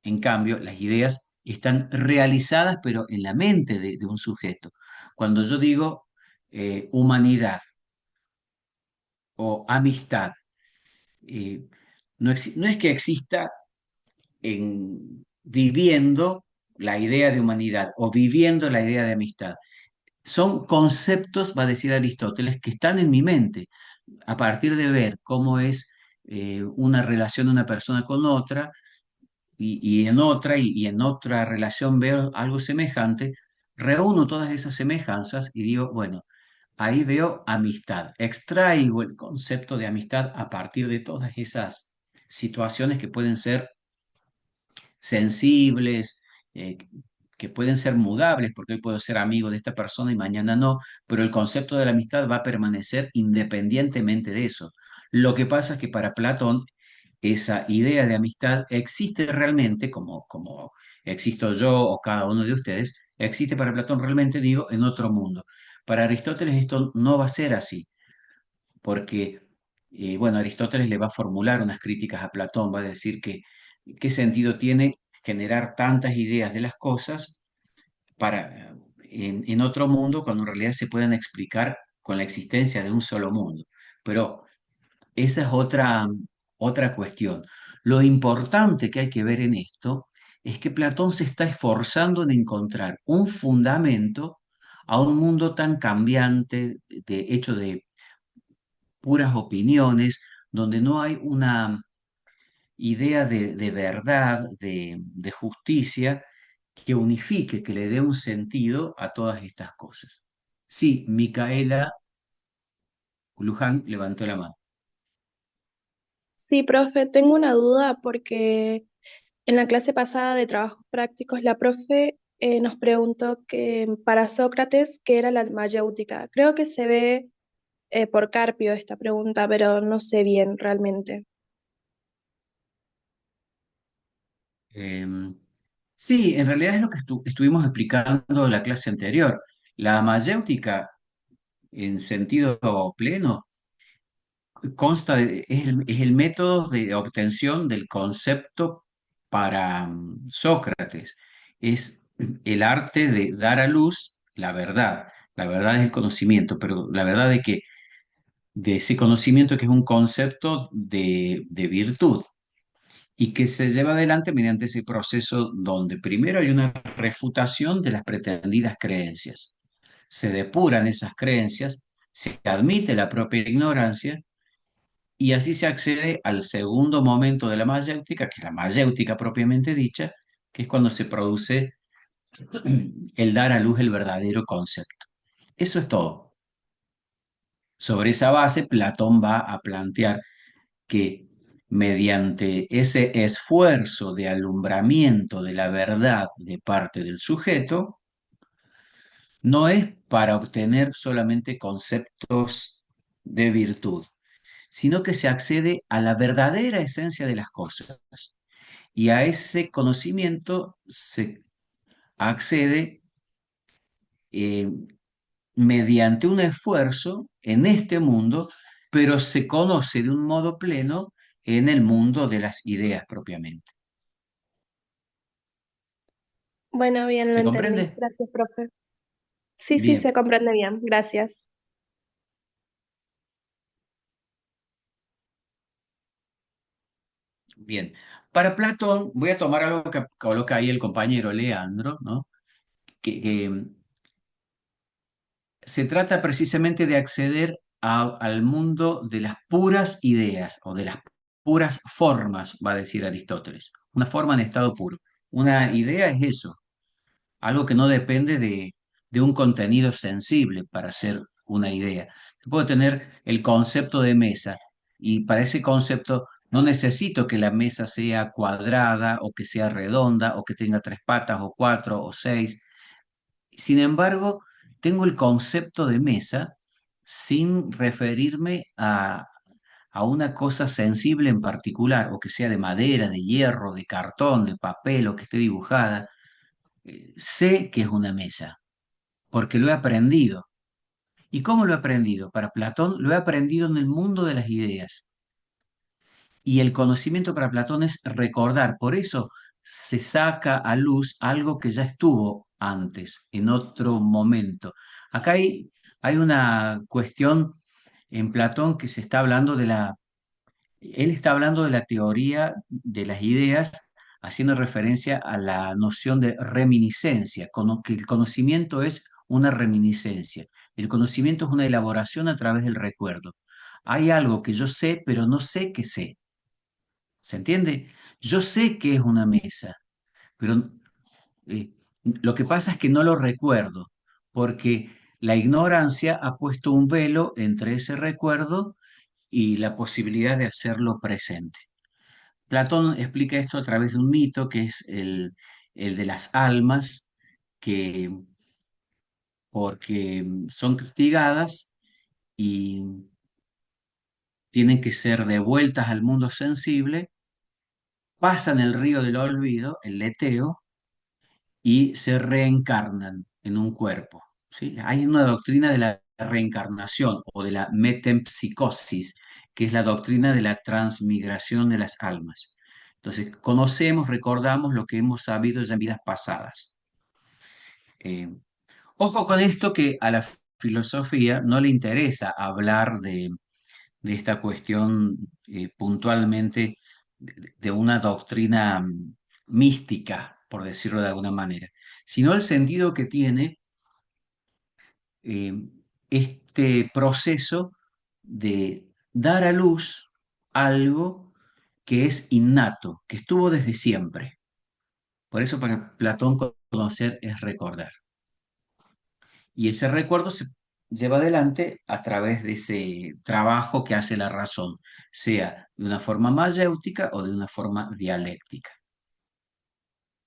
en cambio, las ideas están realizadas, pero en la mente de un sujeto. Cuando yo digo humanidad o amistad, eh, no es que exista viviendo la idea de humanidad o viviendo la idea de amistad. Son conceptos, va a decir Aristóteles, que están en mi mente a partir de ver cómo es una relación de una persona con otra y en otra relación veo algo semejante, reúno todas esas semejanzas y digo, bueno, ahí veo amistad, extraigo el concepto de amistad a partir de todas esas situaciones que pueden ser sensibles, que pueden ser mudables, porque hoy puedo ser amigo de esta persona y mañana no, pero el concepto de la amistad va a permanecer independientemente de eso. Lo que pasa es que para Platón esa idea de amistad existe realmente, como existo yo o cada uno de ustedes, existe para Platón realmente, digo, en otro mundo. Para Aristóteles esto no va a ser así, porque, bueno, Aristóteles le va a formular unas críticas a Platón, va a decir que qué sentido tiene generar tantas ideas de las cosas en otro mundo cuando en realidad se pueden explicar con la existencia de un solo mundo. Pero esa es otra cuestión. Lo importante que hay que ver en esto es que Platón se está esforzando en encontrar un fundamento a un mundo tan cambiante, hecho de puras opiniones, donde no hay una idea de verdad, de justicia, que unifique, que le dé un sentido a todas estas cosas. Sí, Micaela Luján levantó la mano. Sí, profe, tengo una duda porque en la clase pasada de trabajos prácticos la profe nos preguntó que para Sócrates, ¿qué era la mayéutica? Creo que se ve por Carpio esta pregunta, pero no sé bien realmente. Em, sí, en realidad es lo que estuvimos explicando en la clase anterior. La mayéutica, en sentido pleno, es el método de obtención del concepto para Sócrates. Es el arte de dar a luz la verdad. La verdad es el conocimiento, pero la verdad de ese conocimiento que es un concepto de virtud y que se lleva adelante mediante ese proceso donde primero hay una refutación de las pretendidas creencias. Se depuran esas creencias, se admite la propia ignorancia y así se accede al segundo momento de la mayéutica, que es la mayéutica propiamente dicha, que es cuando se produce el dar a luz el verdadero concepto. Eso es todo. Sobre esa base, Platón va a plantear que mediante ese esfuerzo de alumbramiento de la verdad de parte del sujeto, no es para obtener solamente conceptos de virtud, sino que se accede a la verdadera esencia de las cosas. Y a ese conocimiento se accede eh, mediante un esfuerzo en este mundo, pero se conoce de un modo pleno en el mundo de las ideas propiamente. Bueno, bien, lo ¿Se entendí. comprende? Gracias, profe. Sí, sí, se Bien, comprende bien. Gracias. bien. Para Platón, voy a tomar algo que coloca ahí el compañero Leandro, ¿no? Que se trata precisamente de acceder al mundo de las puras ideas o de las puras formas, va a decir Aristóteles. Una forma en estado puro. Una idea es eso, algo que no depende de un contenido sensible para ser una idea. Yo puedo tener el concepto de mesa y para ese concepto no necesito que la mesa sea cuadrada o que sea redonda o que tenga tres patas o cuatro o seis. Sin embargo, tengo el concepto de mesa sin referirme a una cosa sensible en particular, o que sea de madera, de hierro, de cartón, de papel, o que esté dibujada. Sé que es una mesa, porque lo he aprendido. ¿Y cómo lo he aprendido? Para Platón lo he aprendido en el mundo de las ideas. Y el conocimiento para Platón es recordar. Por eso se saca a luz algo que ya estuvo antes, en otro momento. Acá hay una cuestión en Platón que se está hablando él está hablando de la teoría de las ideas, haciendo referencia a la noción de reminiscencia, que el conocimiento es una reminiscencia. El conocimiento es una elaboración a través del recuerdo. Hay algo que yo sé, pero no sé que sé. ¿Se entiende? Yo sé que es una mesa, pero eh, lo que pasa es que no lo recuerdo, porque la ignorancia ha puesto un velo entre ese recuerdo y la posibilidad de hacerlo presente. Platón explica esto a través de un mito que es el de las almas, que porque son castigadas y tienen que ser devueltas al mundo sensible, pasan el río del olvido, el leteo, y se reencarnan en un cuerpo. ¿Sí? Hay una doctrina de la reencarnación o de la metempsicosis, que es la doctrina de la transmigración de las almas. Entonces, conocemos, recordamos lo que hemos sabido ya en vidas pasadas. Eh, Ojo con esto que a la filosofía no le interesa hablar de esta cuestión puntualmente de una doctrina mística, por decirlo de alguna manera, sino el sentido que tiene eh, este proceso de dar a luz algo que es innato, que estuvo desde siempre. Por eso para Platón conocer es recordar. Y ese recuerdo se lleva adelante a través de ese trabajo que hace la razón, sea de una forma mayéutica o de una forma dialéctica.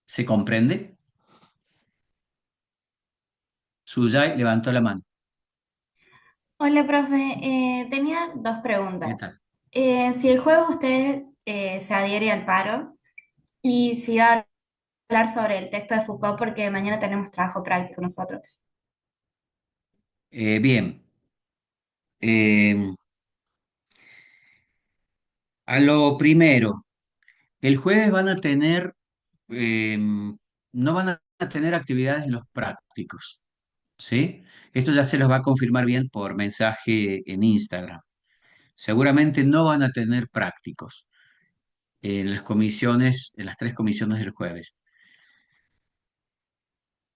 ¿Se comprende? Suyay levantó la mano. Hola, profe. Tenía dos ¿Qué preguntas. tal? Si el jueves usted se adhiere al paro y si va a hablar sobre el texto de Foucault porque mañana tenemos trabajo práctico nosotros. Bien. Eh, a lo primero, el jueves van a tener, no van a tener actividades en los prácticos, ¿sí? Esto ya se los va a confirmar bien por mensaje en Instagram. Seguramente no van a tener prácticos en las comisiones, en las tres comisiones del jueves.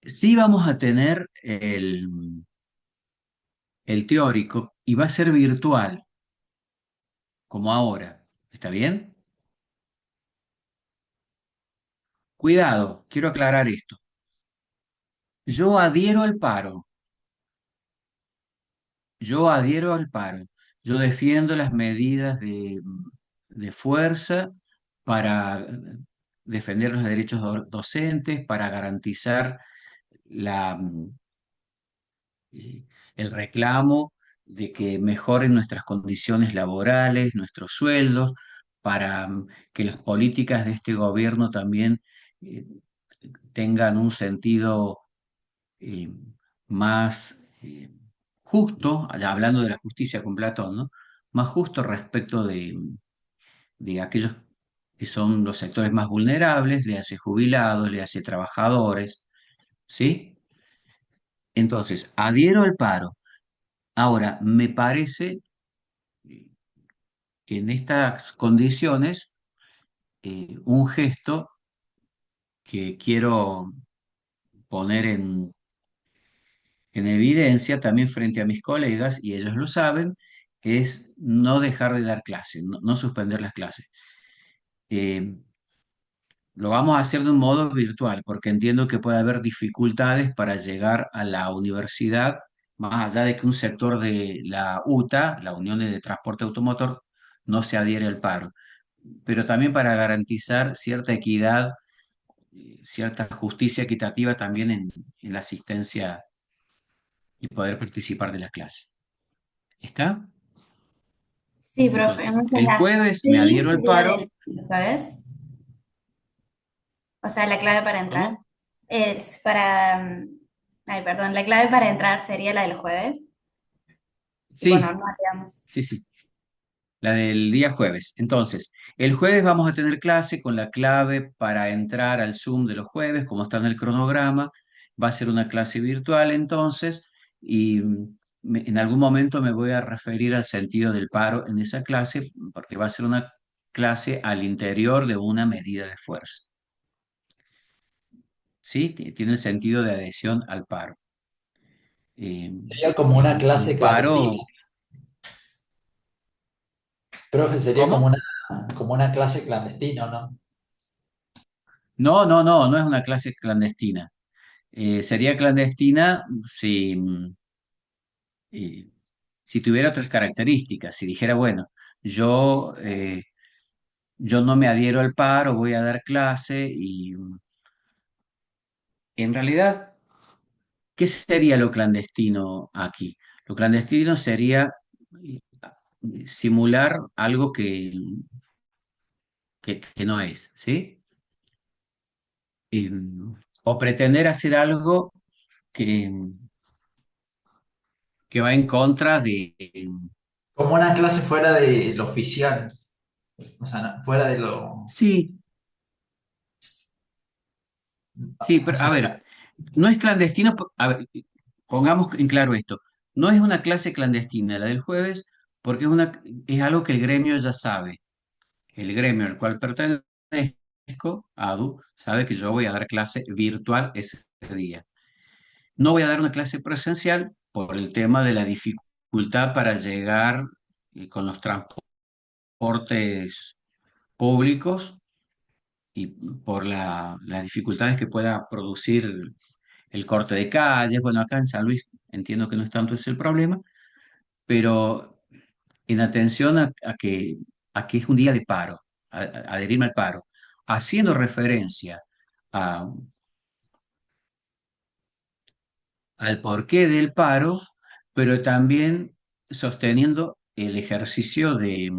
Sí vamos a tener el teórico y va a ser virtual, como ahora. ¿Está bien? Cuidado, quiero aclarar esto. Yo adhiero al paro, yo adhiero al paro. Yo defiendo las medidas de fuerza para defender los derechos docentes, para garantizar la, eh, el reclamo de que mejoren nuestras condiciones laborales, nuestros sueldos, para que las políticas de este gobierno también eh, tengan un sentido eh, más justo, ya hablando de la justicia con Platón, ¿no? Más justo respecto de aquellos que son los sectores más vulnerables, le hace jubilados, le hace trabajadores, ¿sí? Entonces, adhiero al paro. Ahora, me parece que en estas condiciones, un gesto que quiero poner en evidencia también frente a mis colegas, y ellos lo saben, es no dejar de dar clases, no suspender las clases. Eh, lo vamos a hacer de un modo virtual, porque entiendo que puede haber dificultades para llegar a la universidad, más allá de que un sector de la UTA, la Unión de Transporte Automotor, no se adhiere al paro, pero también para garantizar cierta equidad, cierta justicia equitativa también en la asistencia y poder participar de las clases. ¿Está? Sí, profe, Entonces, muchas el gracias. jueves me Sí, adhiero al sería paro. del jueves. O sea, la clave para entrar. ¿Cómo? Es para... Ay, perdón, la clave para entrar sería la del jueves. Tipo Sí, normal, digamos. sí, sí, la del día jueves. Entonces, el jueves vamos a tener clase con la clave para entrar al Zoom de los jueves, como está en el cronograma. Va a ser una clase virtual entonces, y en algún momento me voy a referir al sentido del paro en esa clase, porque va a ser una clase al interior de una medida de fuerza. ¿Sí? Tiene el sentido de adhesión al paro. Eh, Sería como una el clase clandestina. paro, Profe, sería ¿cómo? como una clase clandestina, ¿o no? No, no, no, no es una clase clandestina. Sería clandestina eh, si tuviera otras características, si dijera, bueno, yo, yo no me adhiero al paro, voy a dar clase y en realidad, ¿qué sería lo clandestino aquí? Lo clandestino sería eh, simular algo que no es, ¿sí? Eh, o pretender hacer algo que, que va en contra de... Como una clase fuera de lo oficial, o sea, fuera de lo... Sí, sí, O pero a sea, ver, no es clandestino, a ver, pongamos en claro esto, no es una clase clandestina la del jueves porque es algo que el gremio ya sabe. El gremio al cual pertenezco, ADU, sabe que yo voy a dar clase virtual ese día. No voy a dar una clase presencial por el tema de la dificultad para llegar con los transportes públicos y por las dificultades que pueda producir el corte de calles. Bueno, acá en San Luis entiendo que no es tanto ese el problema, pero en atención a que es un día de paro, adherirme al paro, haciendo referencia a- al porqué del paro, pero también sosteniendo el ejercicio de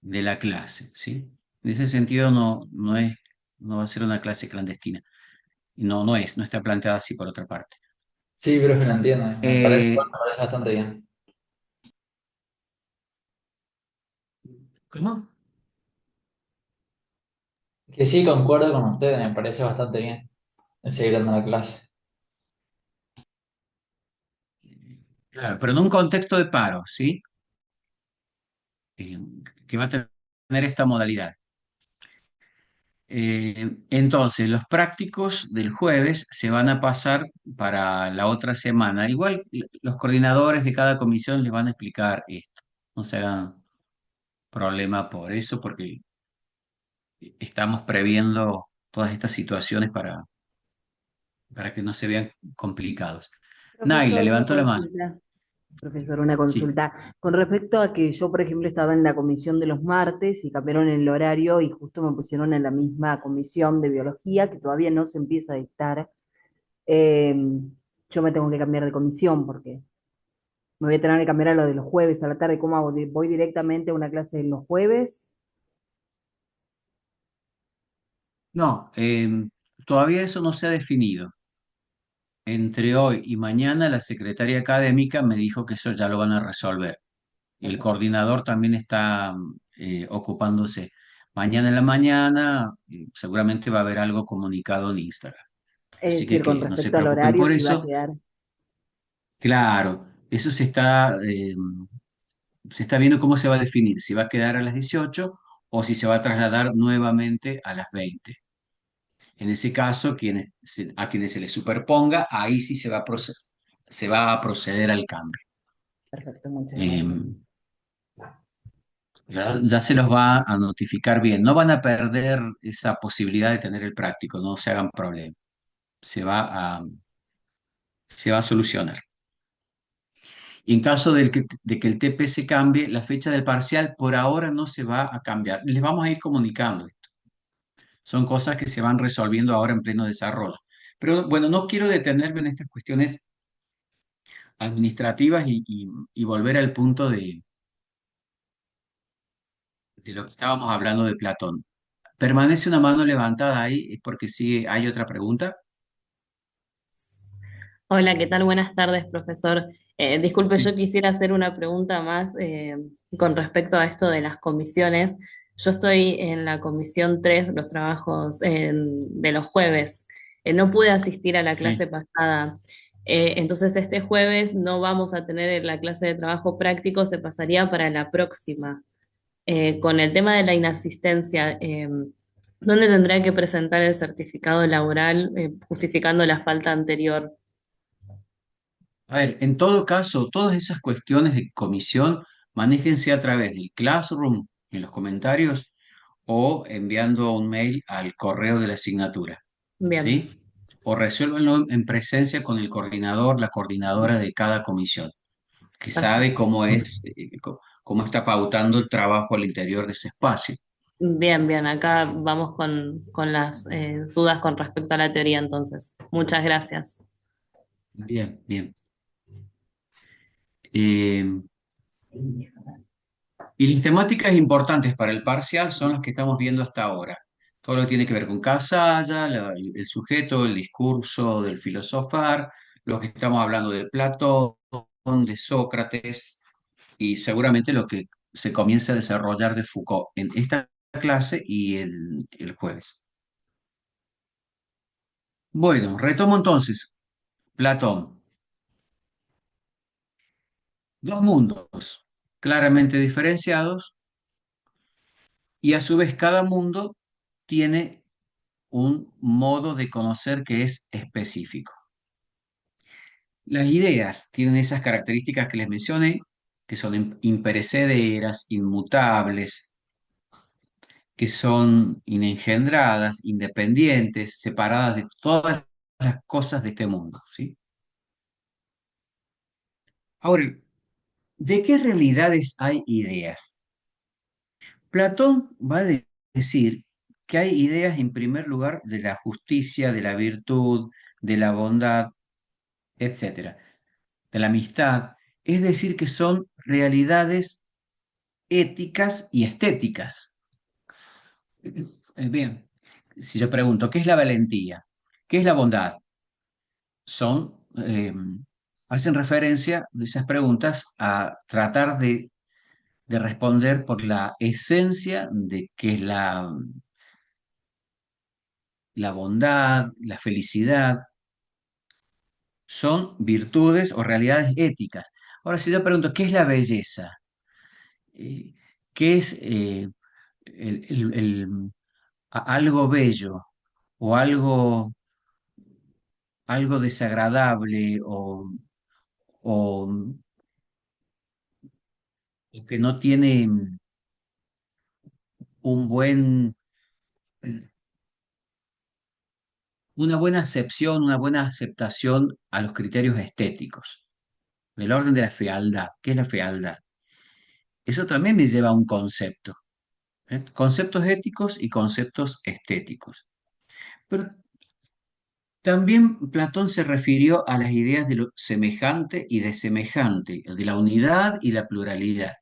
la clase, ¿sí? En ese sentido no va a ser una clase clandestina. No está planteada así por otra parte. sí, profe, lo entiendo. Eh, Me parece bastante bien. ¿Cómo? Que sí, concuerdo con usted, me parece bastante bien el seguir dando la clase. Claro, pero en un contexto de paro, ¿sí? Eh, que va a tener esta modalidad. Entonces, los prácticos del jueves se van a pasar para la otra semana. Igual los coordinadores de cada comisión les van a explicar esto. No se hagan problema por eso, porque estamos previendo todas estas situaciones para que no se vean complicados. Naila, Profesor, una levantó la mano. consulta. Profesor, una Sí. consulta. Con respecto a que yo, por ejemplo, estaba en la comisión de los martes y cambiaron el horario y justo me pusieron en la misma comisión de biología que todavía no se empieza a dictar, eh, yo me tengo que cambiar de comisión porque me voy a tener que cambiar a lo de los jueves a la tarde. ¿Cómo hago? ¿Voy directamente a una clase de los jueves? No, todavía eso no se ha definido. Entre hoy y mañana la secretaria académica me dijo que eso ya lo van a resolver. Y el Perfecto. coordinador también está ocupándose. Mañana en la mañana seguramente va a haber algo comunicado en Instagram. Es Así decir, con que no se respecto al preocupen horario, por si va a eso. quedar. Claro, eso se está viendo cómo se va a definir, si va a quedar a las 18 o si se va a trasladar nuevamente a las 20. En ese caso, a quienes se les superponga, ahí sí se va a proceder al cambio. Perfecto, muchas Eh, gracias. ya se los va a notificar bien. No van a perder esa posibilidad de tener el práctico, no se hagan problema. Se va a solucionar. Y en caso de que el TP se cambie, la fecha del parcial por ahora no se va a cambiar. Les vamos a ir comunicando esto. Son cosas que se van resolviendo ahora en pleno desarrollo. Pero bueno, no quiero detenerme en estas cuestiones administrativas y volver al punto de lo que estábamos hablando de Platón. Permanece una mano levantada ahí, es porque sí hay otra pregunta. Hola, ¿qué tal? Buenas tardes, profesor. Disculpe, yo Sí, quisiera hacer una pregunta más con respecto a esto de las comisiones. Yo estoy en la comisión 3, los trabajos de los jueves. No pude asistir a la clase sí. pasada. Entonces, este jueves no vamos a tener la clase de trabajo práctico, se pasaría para la próxima. Con el tema de la inasistencia, ¿dónde tendrá que presentar el certificado laboral justificando la falta anterior? A ver, en todo caso, todas esas cuestiones de comisión, manéjense a través del Classroom en los comentarios o enviando un mail al correo de la asignatura, Bien. ¿sí? O resuélvanlo en presencia con el coordinador, la coordinadora de cada comisión, que sabe Perfecto. cómo está pautando el trabajo al interior de ese espacio. Bien, bien. Acá vamos con las dudas con respecto a la teoría, entonces. Muchas gracias. Bien, bien. Eh, y las temáticas importantes para el parcial son las que estamos viendo hasta ahora. Todo lo que tiene que ver con Casalla, el sujeto, el discurso del filosofar, lo que estamos hablando de Platón, de Sócrates y seguramente lo que se comienza a desarrollar de Foucault en esta clase y el jueves. Bueno, retomo entonces. Platón. Dos mundos claramente diferenciados y a su vez cada mundo tiene un modo de conocer que es específico. Las ideas tienen esas características que les mencioné, que son imperecederas, inmutables, que son inengendradas, independientes, separadas de todas las cosas de este mundo, ¿sí? Ahora, ¿de qué realidades hay ideas? Platón va a decir que hay ideas en primer lugar de la justicia, de la virtud, de la bondad, etcétera, de la amistad, es decir, que son realidades éticas y estéticas. Bien, si yo pregunto, ¿qué es la valentía? ¿Qué es la bondad? Son, hacen referencia esas preguntas a tratar de responder por la esencia de qué es la bondad, la felicidad, son virtudes o realidades éticas. Ahora, si yo pregunto, ¿qué es la belleza? Eh, ¿Qué es algo bello o algo desagradable o que no tiene un buen, una buena acepción, una buena aceptación a los criterios estéticos? del orden de la fealdad. ¿Qué es la fealdad? Eso también me lleva a un concepto, ¿eh? Conceptos éticos y conceptos estéticos. Pero también Platón se refirió a las ideas de lo semejante y desemejante, de la unidad y la pluralidad,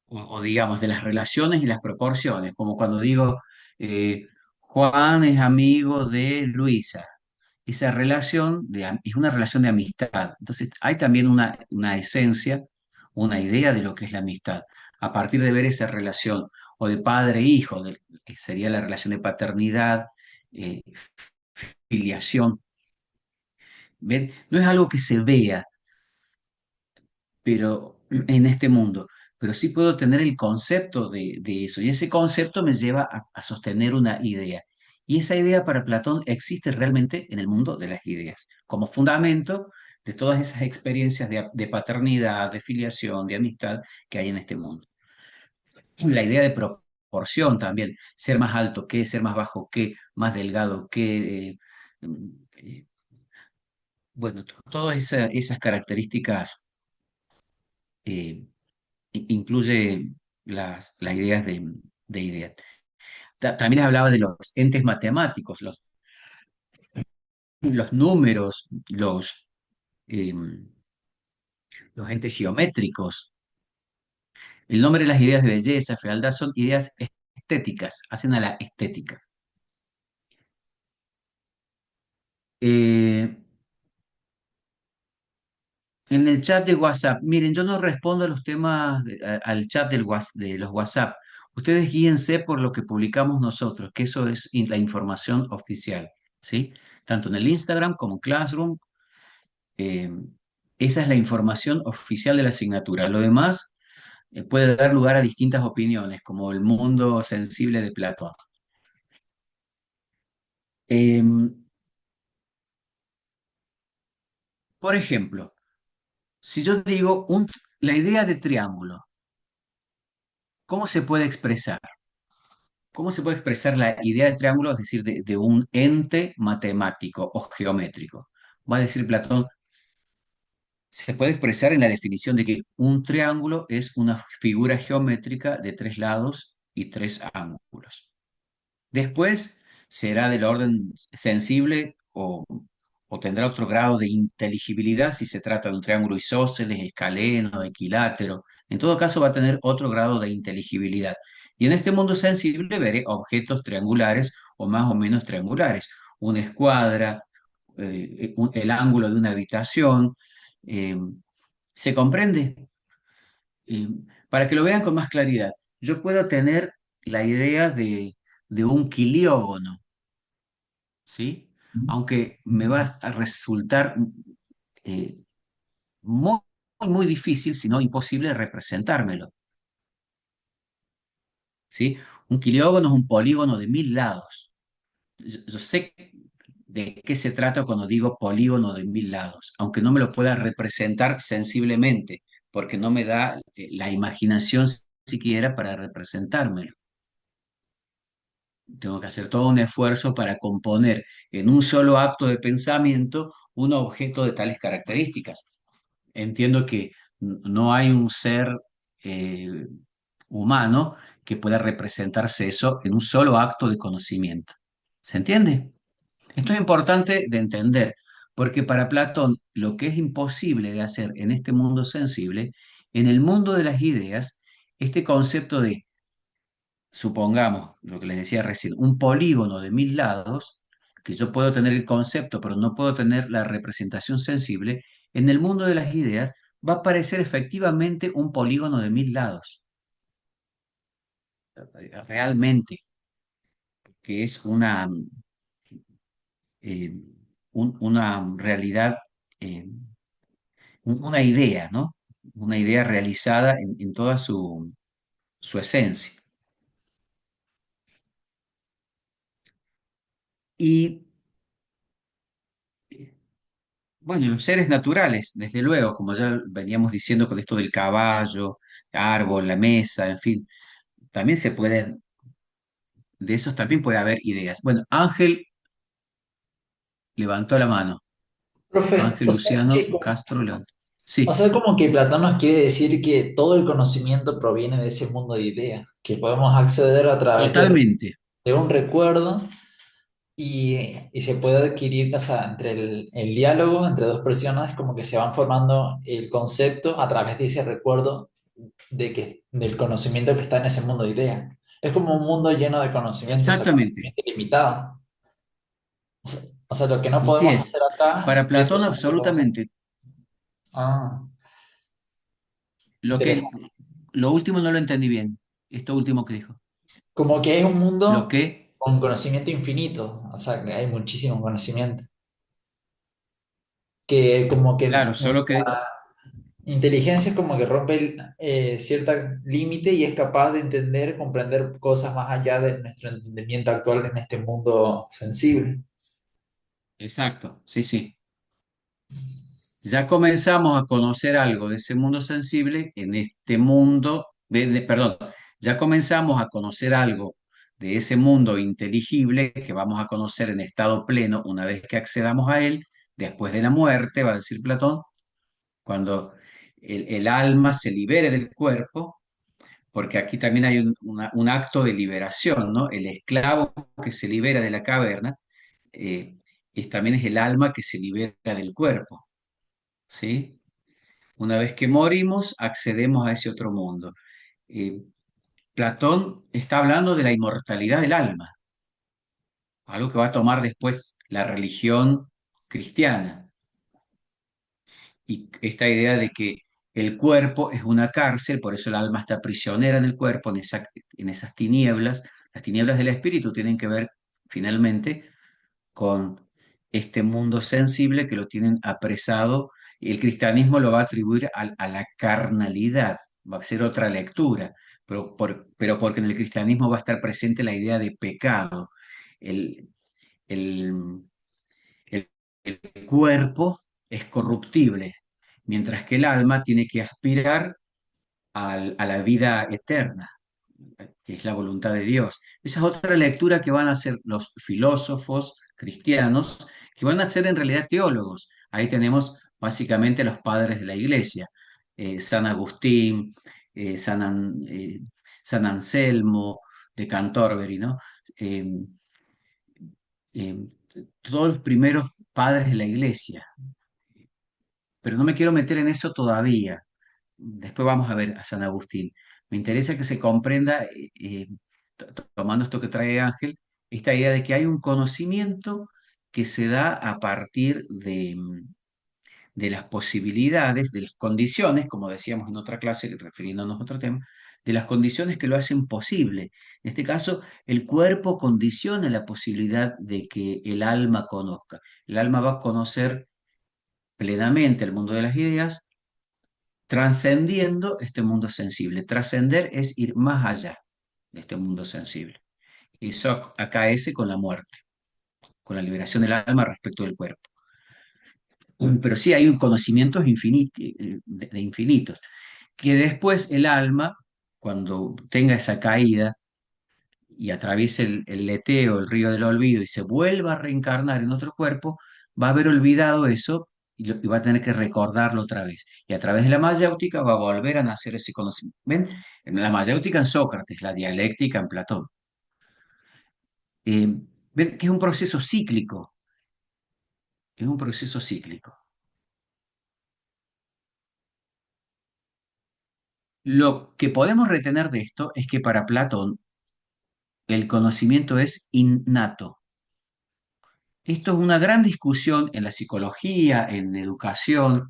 o digamos, de las relaciones y las proporciones, como cuando digo, Juan es amigo de Luisa. Esa relación es una relación de amistad. Entonces, hay también una esencia, una idea de lo que es la amistad, a partir de ver esa relación, o de padre-hijo, que sería la relación de paternidad, eh, filiación. ¿Ven? No es algo que se vea, pero en este mundo, pero sí puedo tener el concepto de eso, y ese concepto me lleva a sostener una idea. Y esa idea para Platón existe realmente en el mundo de las ideas, como fundamento de todas esas experiencias de paternidad, de filiación, de amistad que hay en este mundo. La idea de proporción también, ser más alto que, ser más bajo que, más delgado que, mm, eh, bueno, todas esas características eh, incluye las ideas de ideas. También hablaba de los entes matemáticos, los números, eh, los entes geométricos. El nombre de las ideas de belleza, fealdad, son ideas estéticas, hacen a la estética. Eh, en el chat de WhatsApp, miren, yo no respondo a los temas, al chat de los WhatsApp. Ustedes guíense por lo que publicamos nosotros, que eso es la información oficial, ¿sí? Tanto en el Instagram como en Classroom. eh, Esa es la información oficial de la asignatura. Lo demás puede dar lugar a distintas opiniones, como el mundo sensible de Platón. Eh, por ejemplo, si yo digo la idea de triángulo, ¿cómo se puede expresar? ¿Cómo se puede expresar la idea de triángulo, es decir, de un ente matemático o geométrico? Va a decir Platón, se puede expresar en la definición de que un triángulo es una figura geométrica de tres lados y tres ángulos. Después será del orden sensible o tendrá otro grado de inteligibilidad si se trata de un triángulo isósceles, escaleno, equilátero. En todo caso va a tener otro grado de inteligibilidad. Y en este mundo sensible veré objetos triangulares o más o menos triangulares. Una escuadra, el ángulo de una habitación. eh, ¿Se comprende? Eh, para que lo vean con más claridad, yo puedo tener la idea de un quiliógono, ¿sí? Aunque me va a resultar eh, muy, muy difícil, si no imposible, representármelo, ¿sí? Un quiliógono es un polígono de 1000 lados. Yo sé de qué se trata cuando digo polígono de 1000 lados, aunque no me lo pueda representar sensiblemente, porque no me da la imaginación siquiera para representármelo. Tengo que hacer todo un esfuerzo para componer en un solo acto de pensamiento un objeto de tales características. Entiendo que no hay un ser eh, humano que pueda representarse eso en un solo acto de conocimiento. ¿Se entiende? Esto es importante de entender, porque para Platón lo que es imposible de hacer en este mundo sensible, en el mundo de las ideas, este concepto de, supongamos, lo que les decía recién, un polígono de 1000 lados, que yo puedo tener el concepto, pero no puedo tener la representación sensible, en el mundo de las ideas va a parecer efectivamente un polígono de 1000 lados, realmente, que es eh, una realidad, eh, una idea, ¿no? Una idea realizada en toda su esencia. Y bueno, los seres naturales, desde luego, como ya veníamos diciendo con esto del caballo, árbol, la mesa, en fin, también se pueden, de esos también puede haber ideas. Bueno, Ángel levantó la mano. Profe, Ángel o sea Luciano que, Castro León. o Sí, sea, como que Platón nos quiere decir que todo el conocimiento proviene de ese mundo de ideas, que podemos acceder a través totalmente. de un recuerdo y se puede adquirir, o sea, entre el diálogo entre dos personas, como que se van formando el concepto a través de ese recuerdo del conocimiento que está en ese mundo de ideas. Es como un mundo lleno de conocimiento, o sea, Exactamente. conocimiento ilimitado. O sea, lo que no Así podemos es. hacer acá, Para Platón, estos hombres lo hacen. absolutamente. Ah, Lo que, interesante. lo último no lo entendí bien. Esto último que dijo. Como que es un Lo mundo que, con conocimiento infinito, o sea, que hay muchísimo conocimiento, que como que claro, solo que, nuestra inteligencia es como que rompe cierto límite y es capaz de entender, comprender cosas más allá de nuestro entendimiento actual en este mundo sensible. exacto, sí, sí. Ya comenzamos a conocer algo de ese mundo sensible en este mundo, perdón, ya comenzamos a conocer algo de ese mundo inteligible que vamos a conocer en estado pleno una vez que accedamos a él, después de la muerte, va a decir Platón, cuando el alma se libere del cuerpo, porque aquí también hay un acto de liberación, ¿no? El esclavo que se libera de la caverna eh, también es el alma que se libera del cuerpo, ¿sí? Una vez que morimos, accedemos a ese otro mundo. Eh, Platón está hablando de la inmortalidad del alma, algo que va a tomar después la religión cristiana. Y esta idea de que el cuerpo es una cárcel, por eso el alma está prisionera en el cuerpo, en esas tinieblas. Las tinieblas del espíritu tienen que ver finalmente con este mundo sensible que lo tienen apresado, y el cristianismo lo va a atribuir a la carnalidad, va a ser otra lectura, pero porque en el cristianismo va a estar presente la idea de pecado. El, el, el- el cuerpo es corruptible, mientras que el alma tiene que aspirar a la vida eterna, que es la voluntad de Dios. Esa es otra lectura que van a hacer los filósofos cristianos, que van a ser en realidad teólogos. Ahí tenemos básicamente los padres de la iglesia, San Agustín, eh, San, An- eh, San Anselmo de Canterbury, ¿no? Eh, eh, todos los primeros padres de la iglesia. Pero no me quiero meter en eso todavía. Después vamos a ver a San Agustín. Me interesa que se comprenda, tomando esto que trae Ángel, esta idea de que hay un conocimiento que se da a partir de las posibilidades, de las condiciones, como decíamos en otra clase, refiriéndonos a otro tema, de las condiciones que lo hacen posible. En este caso, el cuerpo condiciona la posibilidad de que el alma conozca. El alma va a conocer plenamente el mundo de las ideas trascendiendo este mundo sensible. Trascender es ir más allá de este mundo sensible. Y eso acaece con la muerte, con la liberación del alma respecto del cuerpo. Pero sí hay un conocimientos de infinitos, que después el alma, cuando tenga esa caída y atraviese el leteo, el río del olvido, y se vuelva a reencarnar en otro cuerpo, va a haber olvidado eso y va a tener que recordarlo otra vez. Y a través de la mayéutica va a volver a nacer ese conocimiento. ¿Ven? En la mayéutica en Sócrates, la dialéctica en Platón. Eh, ¿Ven? Que es un proceso cíclico, es un proceso cíclico. Lo que podemos retener de esto es que para Platón el conocimiento es innato. Esto es una gran discusión en la psicología, en educación,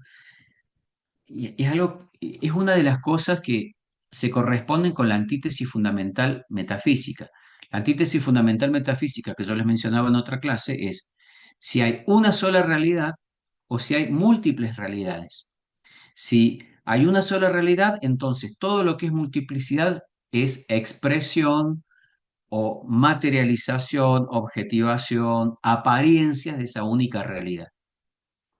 y es una de las cosas que se corresponden con la antítesis fundamental metafísica. La antítesis fundamental metafísica que yo les mencionaba en otra clase es si hay una sola realidad o si hay múltiples realidades. Si hay una sola realidad, entonces todo lo que es multiplicidad es expresión o materialización, objetivación, apariencias de esa única realidad,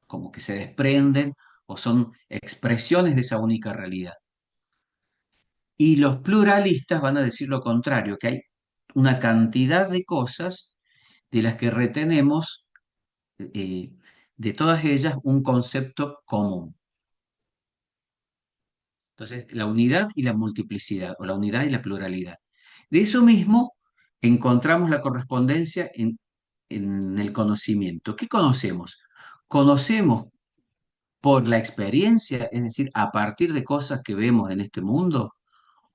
como que se desprenden o son expresiones de esa única realidad. Y los pluralistas van a decir lo contrario, que hay una cantidad de cosas de las que retenemos eh, de todas ellas un concepto común. Entonces, la unidad y la multiplicidad, o la unidad y la pluralidad. De eso mismo encontramos la correspondencia en el conocimiento. ¿Qué conocemos? Conocemos por la experiencia, es decir, a partir de cosas que vemos en este mundo,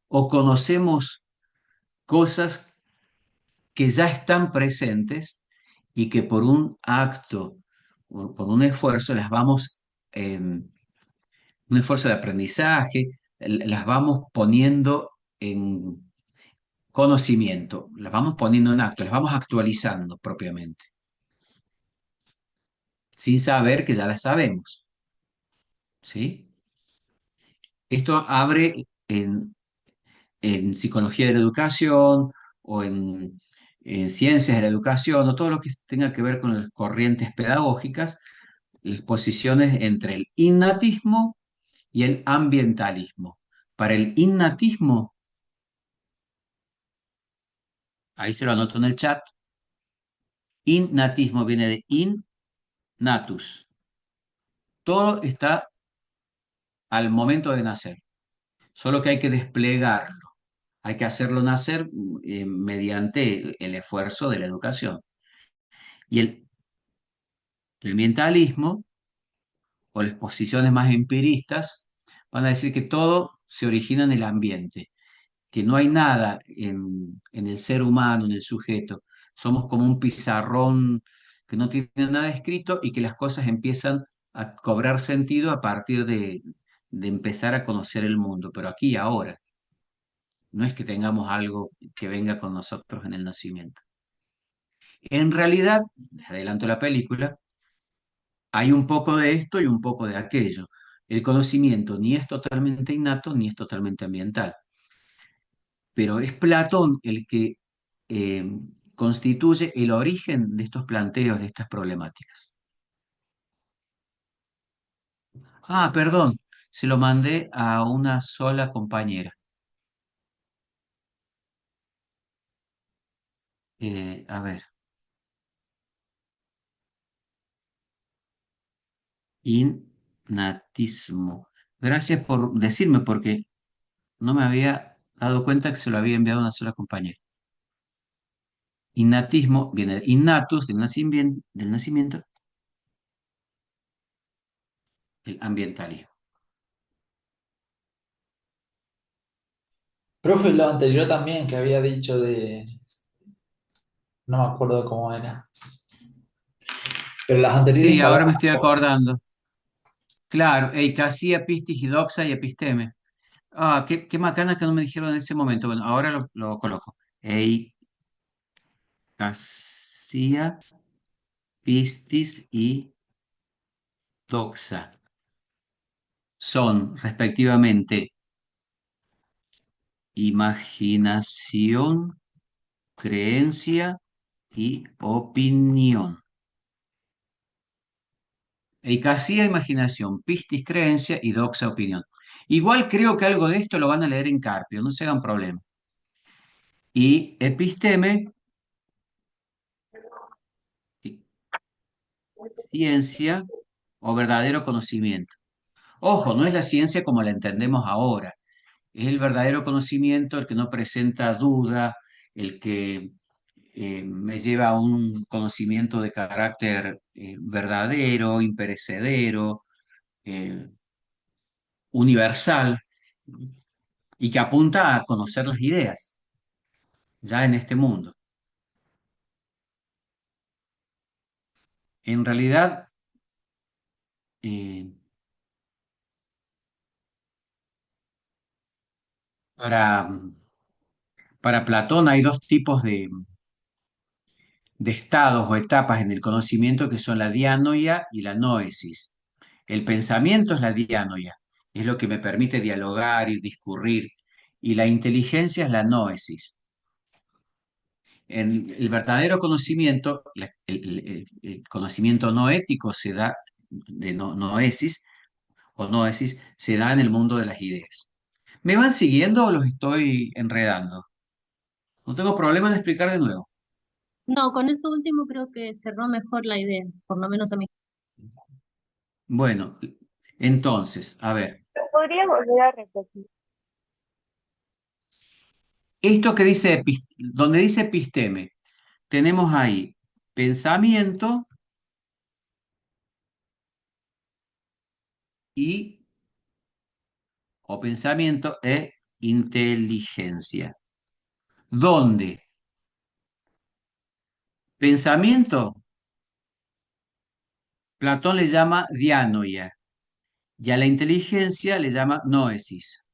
o conocemos cosas que ya están presentes y que por un acto, por un esfuerzo, las vamos, un esfuerzo de aprendizaje, las vamos poniendo en conocimiento, las vamos poniendo en acto, las vamos actualizando propiamente, sin saber que ya las sabemos, ¿sí? Esto abre en psicología de la educación o en ciencias de la educación o todo lo que tenga que ver con las corrientes pedagógicas, las posiciones entre el innatismo y el ambientalismo. Para el innatismo, ahí se lo anoto en el chat, innatismo viene de innatus. Todo está al momento de nacer, solo que hay que desplegarlo, hay que hacerlo nacer mediante el esfuerzo de la educación. Y el ambientalismo o las posiciones más empiristas van a decir que todo se origina en el ambiente, que no hay nada en el ser humano, en el sujeto. Somos como un pizarrón que no tiene nada escrito y que las cosas empiezan a cobrar sentido a partir de empezar a conocer el mundo, pero aquí y ahora. No es que tengamos algo que venga con nosotros en el nacimiento. En realidad, les adelanto la película, hay un poco de esto y un poco de aquello. El conocimiento ni es totalmente innato ni es totalmente ambiental, pero es Platón el que eh, constituye el origen de estos planteos, de estas problemáticas. Ah, perdón, se lo mandé a una sola compañera. A ver, innatismo. Gracias por decirme porque no me había dado cuenta que se lo había enviado a una sola compañera. Innatismo viene de innatus, del nacimiento, el ambientalismo. Profe, lo anterior también que había dicho de, no me acuerdo cómo era, pero las anteriores Sí, que ahora me hablaban, estoy acordando. Claro, eikasía, pistis y doxa y episteme. Ah, qué macana que no me dijeron en ese momento. Bueno, ahora lo coloco. Eikasía, pistis y doxa son respectivamente imaginación, creencia y opinión. Eikasía, imaginación, pistis, creencia y doxa, opinión. Igual creo que algo de esto lo van a leer en Carpio, no se hagan problema. Y episteme, ciencia o verdadero conocimiento. Ojo, no es la ciencia como la entendemos ahora, es el verdadero conocimiento el que no presenta duda, el que me lleva a un conocimiento de carácter verdadero, imperecedero, eh, universal, y que apunta a conocer las ideas ya en este mundo. En realidad, eh, para, para Platón hay dos tipos de estados o etapas en el conocimiento que son la dianoia y la noesis. El pensamiento es la dianoia, es lo que me permite dialogar y discurrir, y la inteligencia es la noesis. En el verdadero conocimiento, el conocimiento no ético se da, de noesis o noesis, se da en el mundo de las ideas. ¿Me van siguiendo o los estoy enredando? No tengo problema en explicar de nuevo. No, con eso último creo que cerró mejor la idea, por lo menos a mí. Bueno, entonces, a ver, ¿Podría volver a repetir? esto que dice, donde dice episteme, tenemos ahí pensamiento y, o pensamiento e inteligencia. ¿Dónde? Pensamiento, Platón le llama dianoia y a la inteligencia le llama noesis.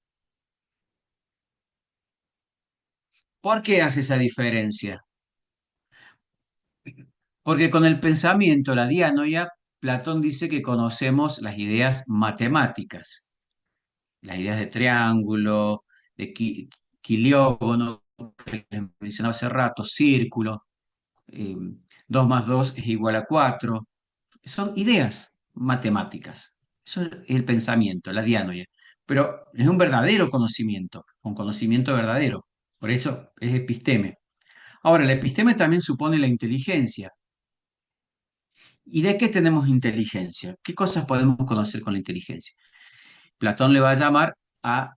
¿Por qué hace esa diferencia? Porque con el pensamiento, la dianoia, Platón dice que conocemos las ideas matemáticas, las ideas de triángulo, de quiliógono, que les mencionaba hace rato, círculo, eh, 2 más 2 es igual a 4. Son ideas matemáticas. Eso es el pensamiento, la dianoia. Pero es un verdadero conocimiento, un conocimiento verdadero. Por eso es episteme. Ahora, el episteme también supone la inteligencia. ¿Y de qué tenemos inteligencia? ¿Qué cosas podemos conocer con la inteligencia? Platón le va a llamar a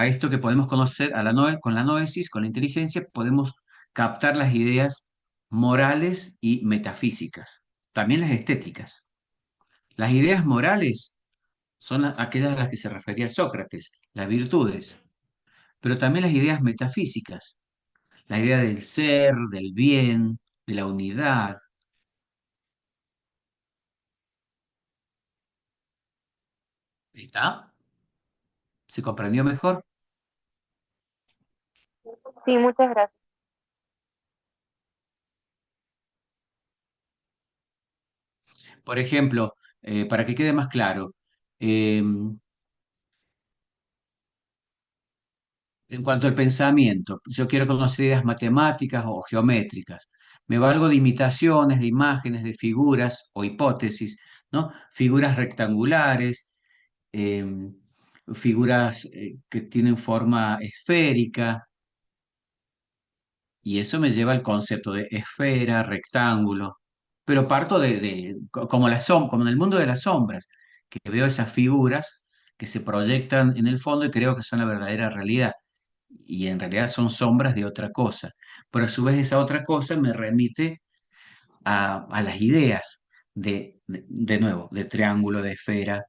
esto que podemos conocer con la noesis, con la inteligencia, podemos captar las ideas morales y metafísicas, también las estéticas. Las ideas morales son aquellas a las que se refería Sócrates, las virtudes, pero también las ideas metafísicas, la idea del ser, del bien, de la unidad. ¿Está? ¿Se comprendió mejor? Sí, muchas gracias. Por ejemplo, para que quede más claro, eh, en cuanto al pensamiento, yo quiero conocer ideas matemáticas o geométricas. Me valgo de imitaciones, de imágenes, de figuras o hipótesis, ¿no? Figuras rectangulares, eh, figuras que tienen forma esférica, y eso me lleva al concepto de esfera, rectángulo, pero parto como como en el mundo de las sombras, que veo esas figuras que se proyectan en el fondo y creo que son la verdadera realidad, y en realidad son sombras de otra cosa, pero a su vez esa otra cosa me remite a las ideas de nuevo, de triángulo, de esfera.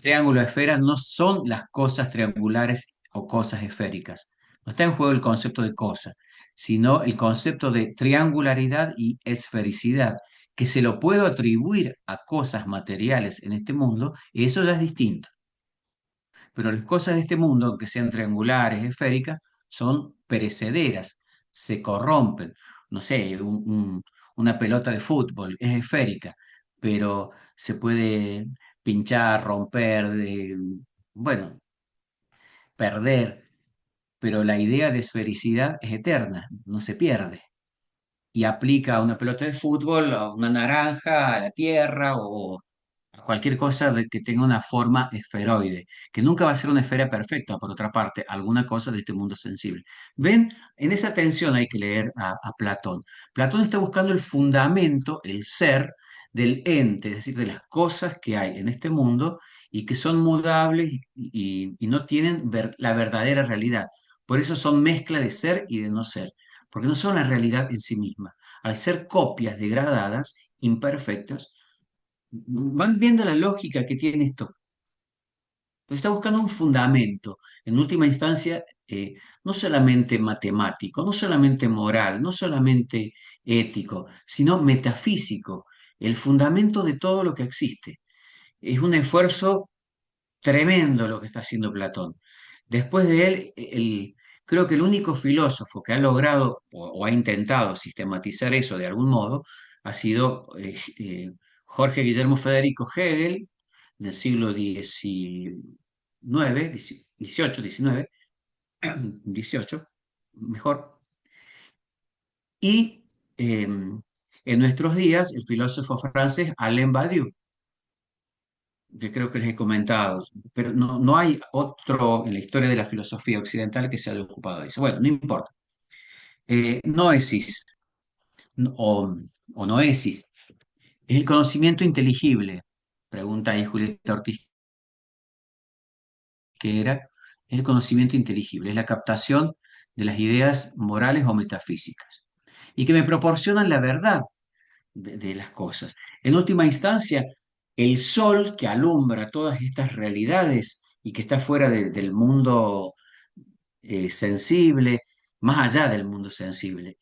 Triángulo, esfera no son las cosas triangulares o cosas esféricas. No está en juego el concepto de cosa, sino el concepto de triangularidad y esfericidad, que se lo puedo atribuir a cosas materiales en este mundo, y eso ya es distinto. Pero las cosas de este mundo, aunque sean triangulares, esféricas, son perecederas, se corrompen. No sé, una pelota de fútbol es esférica, pero se puede pinchar, romper, bueno, perder, pero la idea de esfericidad es eterna, no se pierde. Y aplica a una pelota de fútbol, a una naranja, a la tierra o a cualquier cosa que tenga una forma esferoide, que nunca va a ser una esfera perfecta, por otra parte, alguna cosa de este mundo sensible. ¿Ven? En esa tensión hay que leer a Platón. Platón está buscando el fundamento, el ser del ente, es decir, de las cosas que hay en este mundo y que son mudables y no tienen la verdadera realidad. Por eso son mezcla de ser y de no ser, porque no son la realidad en sí misma. Al ser copias degradadas, imperfectas, van viendo la lógica que tiene esto. Entonces está buscando un fundamento, en última instancia, no solamente matemático, no solamente moral, no solamente ético, sino metafísico, el fundamento de todo lo que existe. Es un esfuerzo tremendo lo que está haciendo Platón. Después de él, creo que el único filósofo que ha logrado o ha intentado sistematizar eso de algún modo ha sido Jorge Guillermo Federico Hegel, del siglo XIX, XVIII, XIX, XVIII, mejor. Y en nuestros días, el filósofo francés Alain Badiou, que creo que les he comentado, pero no hay otro en la historia de la filosofía occidental que se haya ocupado de eso. Bueno, no importa. Noesis o noesis ¿Es el conocimiento inteligible? Pregunta ahí Julieta Ortiz, que era el conocimiento inteligible, es la captación de las ideas morales o metafísicas y que me proporcionan la verdad de las cosas. En última instancia, el sol que alumbra todas estas realidades y que está fuera del mundo sensible, más allá del mundo sensible,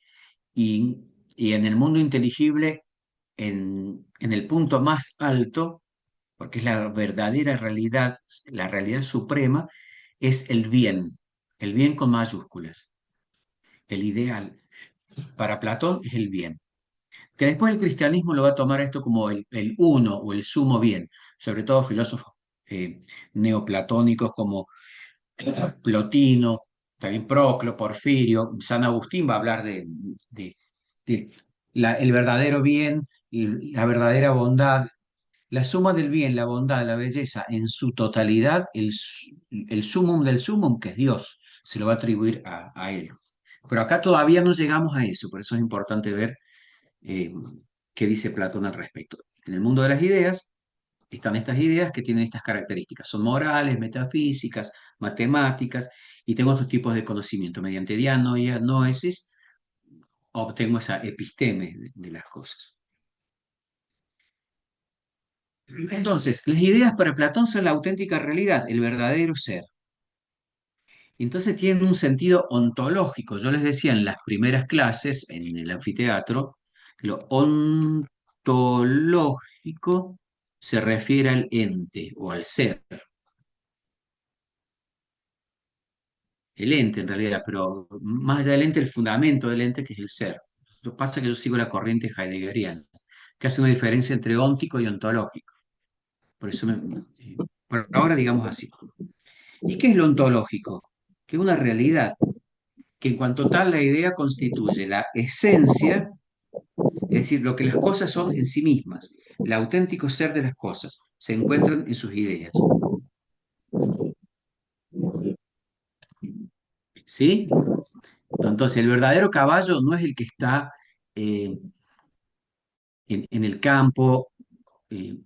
y, y en el mundo inteligible, en el punto más alto, porque es la verdadera realidad, la realidad suprema, es el bien con mayúsculas, el ideal. Para Platón es el bien. Que después el cristianismo lo va a tomar esto como el uno o el sumo bien, sobre todo filósofos neoplatónicos como Plotino, también Proclo, Porfirio, San Agustín va a hablar de- de el verdadero bien y la verdadera bondad, la suma del bien, la bondad, la belleza en su totalidad, el sumum del sumum, que es Dios, se lo va a atribuir a él. Pero acá todavía no llegamos a eso, por eso es importante ver eh, qué dice Platón al respecto. En el mundo de las ideas están estas ideas que tienen estas características. Son morales, metafísicas, matemáticas, y tengo estos tipos de conocimiento. Mediante dianoia, noesis, obtengo esa episteme de las cosas. Entonces, las ideas para Platón son la auténtica realidad, el verdadero ser. Entonces tienen un sentido ontológico. Yo les decía en las primeras clases, en el anfiteatro, que lo ontológico se refiere al ente o al ser. El ente en realidad, pero más allá del ente, el fundamento del ente que es el ser. Lo que pasa es que yo sigo la corriente heideggeriana, que hace una diferencia entre óntico y ontológico. Por eso, por ahora digamos así. ¿Y qué es lo ontológico? Que es una realidad, que en cuanto tal la idea constituye la esencia, es decir, lo que las cosas son en sí mismas, el auténtico ser de las cosas, se encuentran en sus ideas. ¿Sí? Entonces, el verdadero caballo no es el que está eh, en el campo, eh,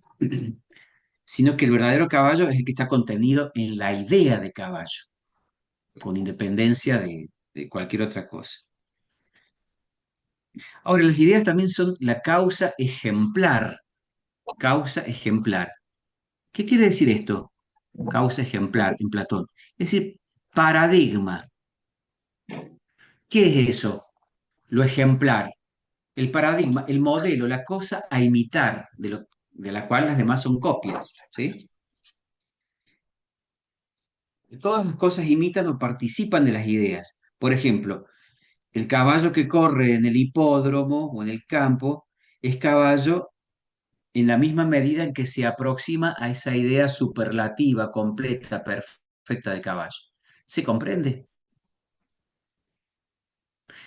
sino que el verdadero caballo es el que está contenido en la idea de caballo, con independencia de cualquier otra cosa. Ahora, las ideas también son la causa ejemplar. Causa ejemplar. ¿Qué quiere decir esto? Causa ejemplar en Platón. Es decir, paradigma. ¿Qué es eso? Lo ejemplar. El paradigma, el modelo, la cosa a imitar, de la cual las demás son copias. ¿Sí? Todas las cosas imitan o participan de las ideas. Por ejemplo, el caballo que corre en el hipódromo o en el campo es caballo en la misma medida en que se aproxima a esa idea superlativa, completa, perfecta de caballo. ¿Se comprende?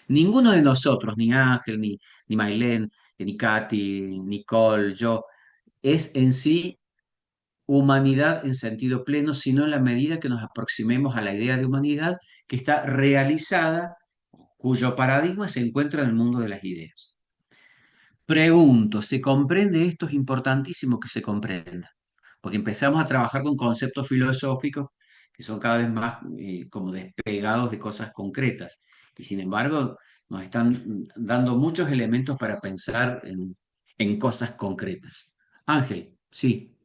Ninguno de nosotros, ni Ángel, ni Mailén, ni Katy, Nicole, yo, es en sí humanidad en sentido pleno, sino en la medida que nos aproximemos a la idea de humanidad que está realizada, cuyo paradigma se encuentra en el mundo de las ideas. Pregunto, ¿se comprende esto? Es importantísimo que se comprenda, porque empezamos a trabajar con conceptos filosóficos que son cada vez más como despegados de cosas concretas, y sin embargo nos están dando muchos elementos para pensar en cosas concretas. Ángel, sí,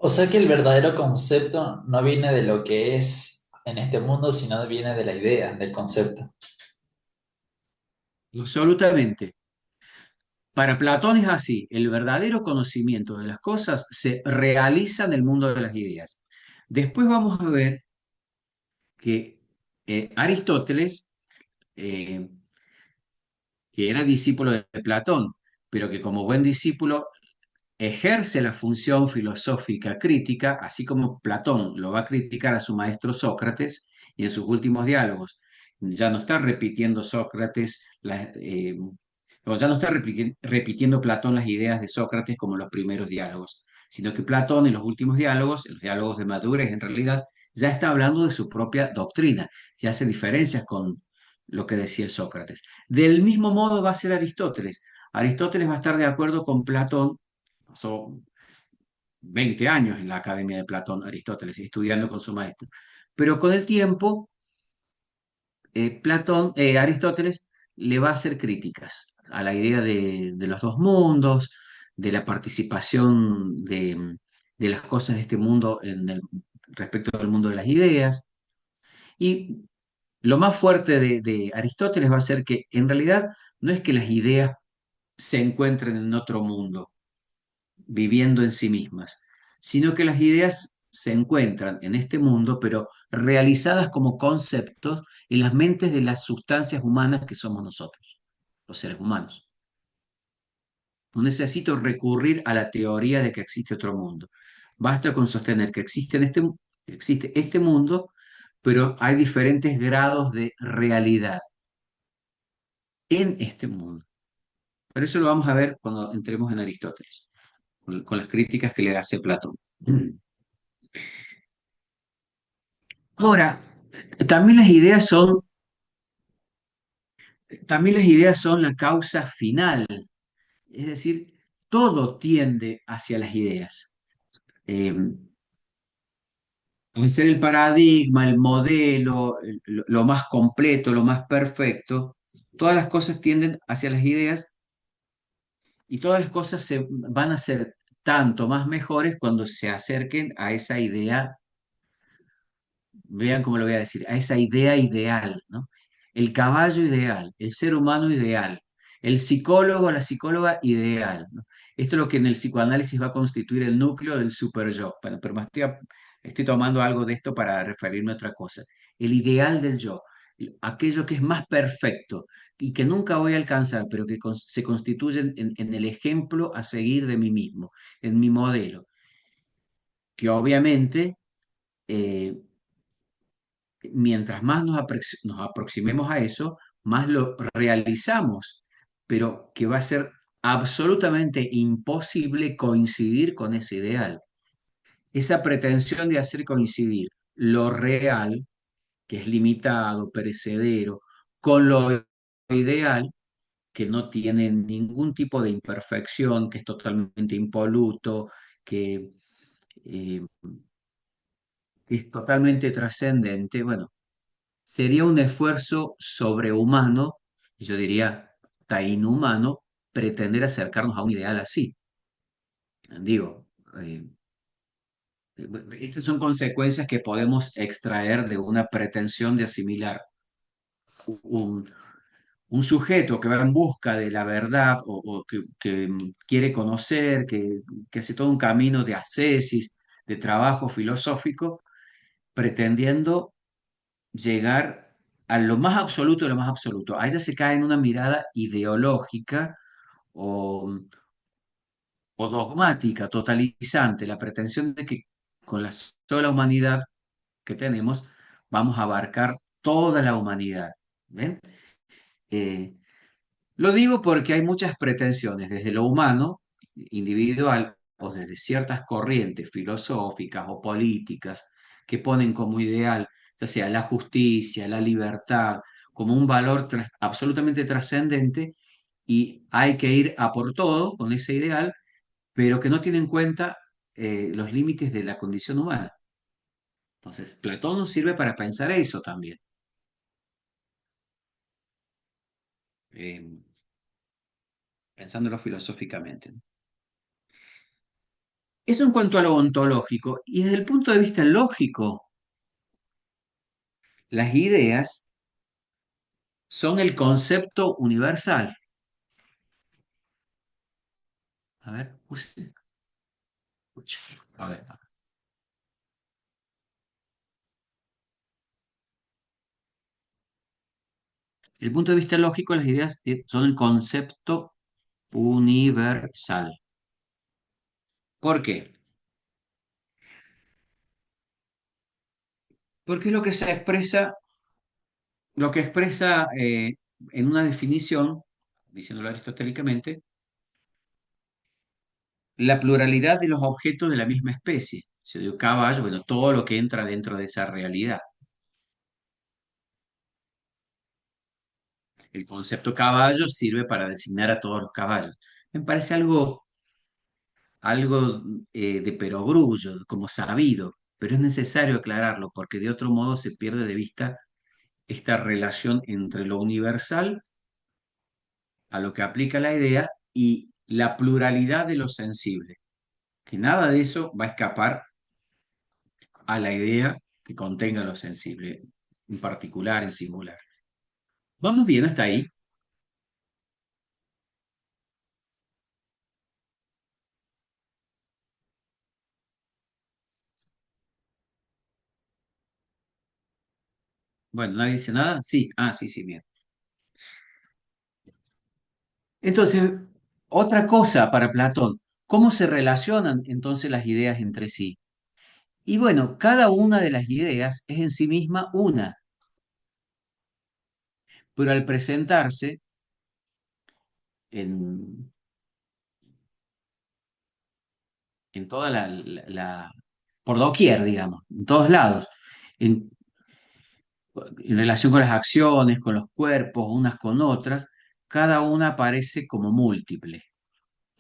O sea que el verdadero concepto no viene de lo que es en este mundo, sino viene de la idea, del concepto. absolutamente. Para Platón es así, el verdadero conocimiento de las cosas se realiza en el mundo de las ideas. Después vamos a ver que Aristóteles, eh, que era discípulo de Platón, pero que como buen discípulo ejerce la función filosófica crítica, así como Platón lo va a criticar a su maestro Sócrates, y en sus últimos diálogos ya no está repitiendo Sócrates o ya no está repitiendo Platón las ideas de Sócrates como en los primeros diálogos, sino que Platón en los últimos diálogos, en los diálogos de madurez en realidad, ya está hablando de su propia doctrina, ya hace diferencias con lo que decía Sócrates. Del mismo modo va a ser Aristóteles. Aristóteles va a estar de acuerdo con Platón Pasó 20 años en la Academia de Platón, Aristóteles, estudiando con su maestro. Pero con el tiempo, Aristóteles le va a hacer críticas a la idea de los dos mundos, de la participación de las cosas de este mundo respecto al mundo de las ideas. Y lo más fuerte de Aristóteles va a ser que en realidad no es que las ideas se encuentren en otro mundo, viviendo en sí mismas, sino que las ideas se encuentran en este mundo, pero realizadas como conceptos en las mentes de las sustancias humanas que somos nosotros, los seres humanos. No necesito recurrir a la teoría de que existe otro mundo. Basta con sostener que existe este mundo, pero hay diferentes grados de realidad en este mundo. Pero eso lo vamos a ver cuando entremos en Aristóteles, con las críticas que le hace Platón. Ahora, también las ideas son, también las ideas son la causa final, es decir, todo tiende hacia las ideas. Eh, Al ser el paradigma, el modelo, lo más completo, lo más perfecto, todas las cosas tienden hacia las ideas y todas las cosas se van a ser tanto más mejores cuando se acerquen a esa idea, vean cómo lo voy a decir, a esa idea ideal, ¿no? El caballo ideal, el ser humano ideal, el psicólogo, la psicóloga ideal, ¿no? Esto es lo que en el psicoanálisis va a constituir el núcleo del superyo. Bueno, pero estoy tomando algo de esto para referirme a otra cosa. El ideal del yo, aquello que es más perfecto y que nunca voy a alcanzar, pero que se constituye en el ejemplo a seguir de mí mismo, en mi modelo, que obviamente eh, mientras más nos aproximemos a eso, más lo realizamos, pero que va a ser absolutamente imposible coincidir con ese ideal. Esa pretensión de hacer coincidir lo real, que es limitado, perecedero, con lo ideal, que no tiene ningún tipo de imperfección, que es totalmente impoluto, que eh, es totalmente trascendente, bueno, sería un esfuerzo sobrehumano, y yo diría hasta inhumano, pretender acercarnos a un ideal así. Digo, eh, estas son consecuencias que podemos extraer de una pretensión de asimilar un, un sujeto que va en busca de la verdad o que quiere conocer, que hace todo un camino de ascesis, de trabajo filosófico, pretendiendo llegar a lo más absoluto de lo más absoluto. A ella se cae en una mirada ideológica o, o dogmática, totalizante, la pretensión de que con la sola humanidad que tenemos vamos a abarcar toda la humanidad. ¿Ven? Eh, lo digo porque hay muchas pretensiones desde lo humano, individual, o desde ciertas corrientes filosóficas o políticas que ponen como ideal, ya sea la justicia, la libertad, como un valor absolutamente trascendente y hay que ir a por todo con ese ideal, pero que no tiene en cuenta los límites de la condición humana. Entonces, Platón nos sirve para pensar eso también. eh, Pensándolo filosóficamente, ¿no? Eso en cuanto a lo ontológico. Y desde el punto de vista lógico, las ideas son el concepto universal. A ver, escucha. A ver. Desde el punto de vista lógico, las ideas son el concepto universal. ¿Por qué? Porque es lo que se expresa, lo que expresa en una definición, diciéndolo aristotélicamente, la pluralidad de los objetos de la misma especie. Se dio caballo, bueno, todo lo que entra dentro de esa realidad. El concepto caballo sirve para designar a todos los caballos. Me parece algo algo de perogrullo, como sabido, pero es necesario aclararlo porque de otro modo se pierde de vista esta relación entre lo universal a lo que aplica la idea y la pluralidad de lo sensible, que nada de eso va a escapar a la idea que contenga lo sensible, en particular, en singular. ¿Vamos bien hasta ahí? Bueno, ¿nadie dice nada? Sí, sí, sí, bien. Entonces, otra cosa para Platón, ¿cómo se relacionan entonces las ideas entre sí? Y bueno, cada una de las ideas es en sí misma una, pero al presentarse en, en toda por doquier, digamos, en todos lados, en, en relación con las acciones, con los cuerpos, unas con otras, cada una aparece como múltiple.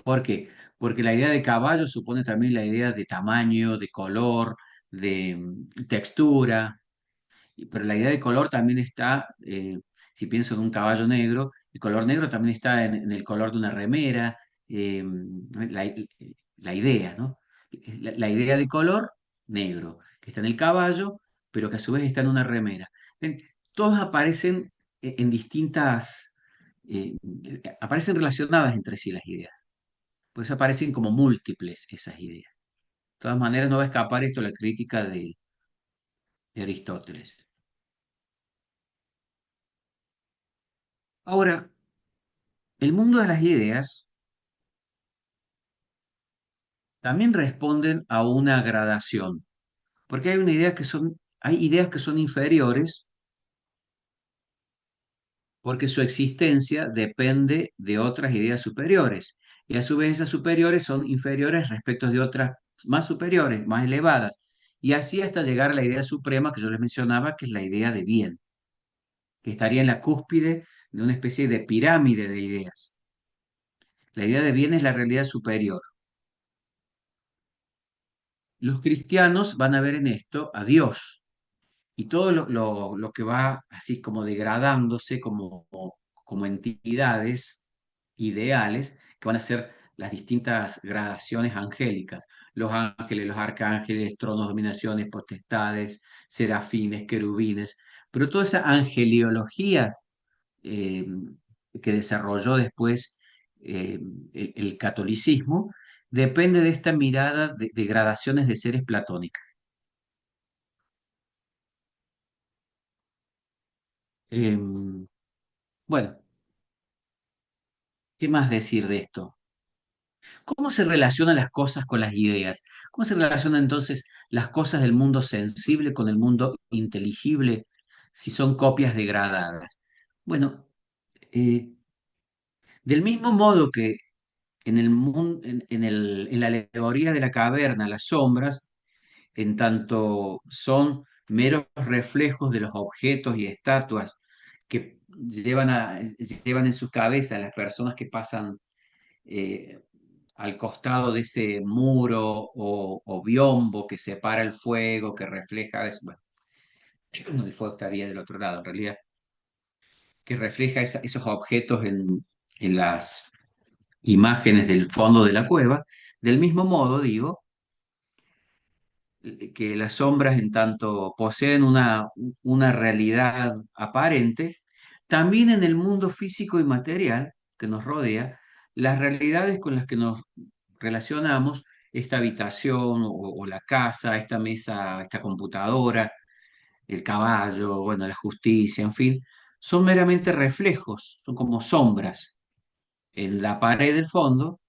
¿Por qué? Porque la idea de caballo supone también la idea de tamaño, de color, de textura, pero la idea de color también está, si pienso en un caballo negro, el color negro también está en el color de una remera, la, la idea, ¿no? La idea de color negro, que está en el caballo, pero que a su vez está en una remera. Ven, todas aparecen en distintas, aparecen relacionadas entre sí las ideas, por eso aparecen como múltiples esas ideas. De todas maneras, no va a escapar esto la crítica de Aristóteles. Ahora, el mundo de las ideas también responden a una gradación, porque hay ideas que son inferiores porque su existencia depende de otras ideas superiores, y a su vez esas superiores son inferiores respecto de otras más superiores, más elevadas, y así hasta llegar a la idea suprema que yo les mencionaba, que es la idea de bien, que estaría en la cúspide de una especie de pirámide de ideas. La idea de bien es la realidad superior. Los cristianos van a ver en esto a Dios y todo lo que va así como degradándose como entidades ideales que van a ser las distintas gradaciones angélicas, los ángeles, los arcángeles, tronos, dominaciones, potestades, serafines, querubines, pero toda esa angeliología eh, que desarrolló después el catolicismo depende de esta mirada de gradaciones de seres platónicas. Bueno, ¿qué más decir de esto? ¿Cómo se relacionan las cosas con las ideas? ¿Cómo se relacionan entonces las cosas del mundo sensible con el mundo inteligible si son copias degradadas? Bueno, eh, del mismo modo que en el en la alegoría de la caverna, las sombras, en tanto son meros reflejos de los objetos y estatuas que llevan en sus cabezas las personas que pasan eh, al costado de ese muro o biombo que separa el fuego, que refleja eso. Bueno, el fuego estaría del otro lado, en realidad, que refleja esos objetos en las imágenes del fondo de la cueva. Del mismo modo, digo, que las sombras, en tanto poseen una realidad aparente, también en el mundo físico y material que nos rodea, las realidades con las que nos relacionamos, esta habitación o la casa, esta mesa, esta computadora, el caballo, bueno, la justicia, en fin, son meramente reflejos, son como sombras en la pared del fondo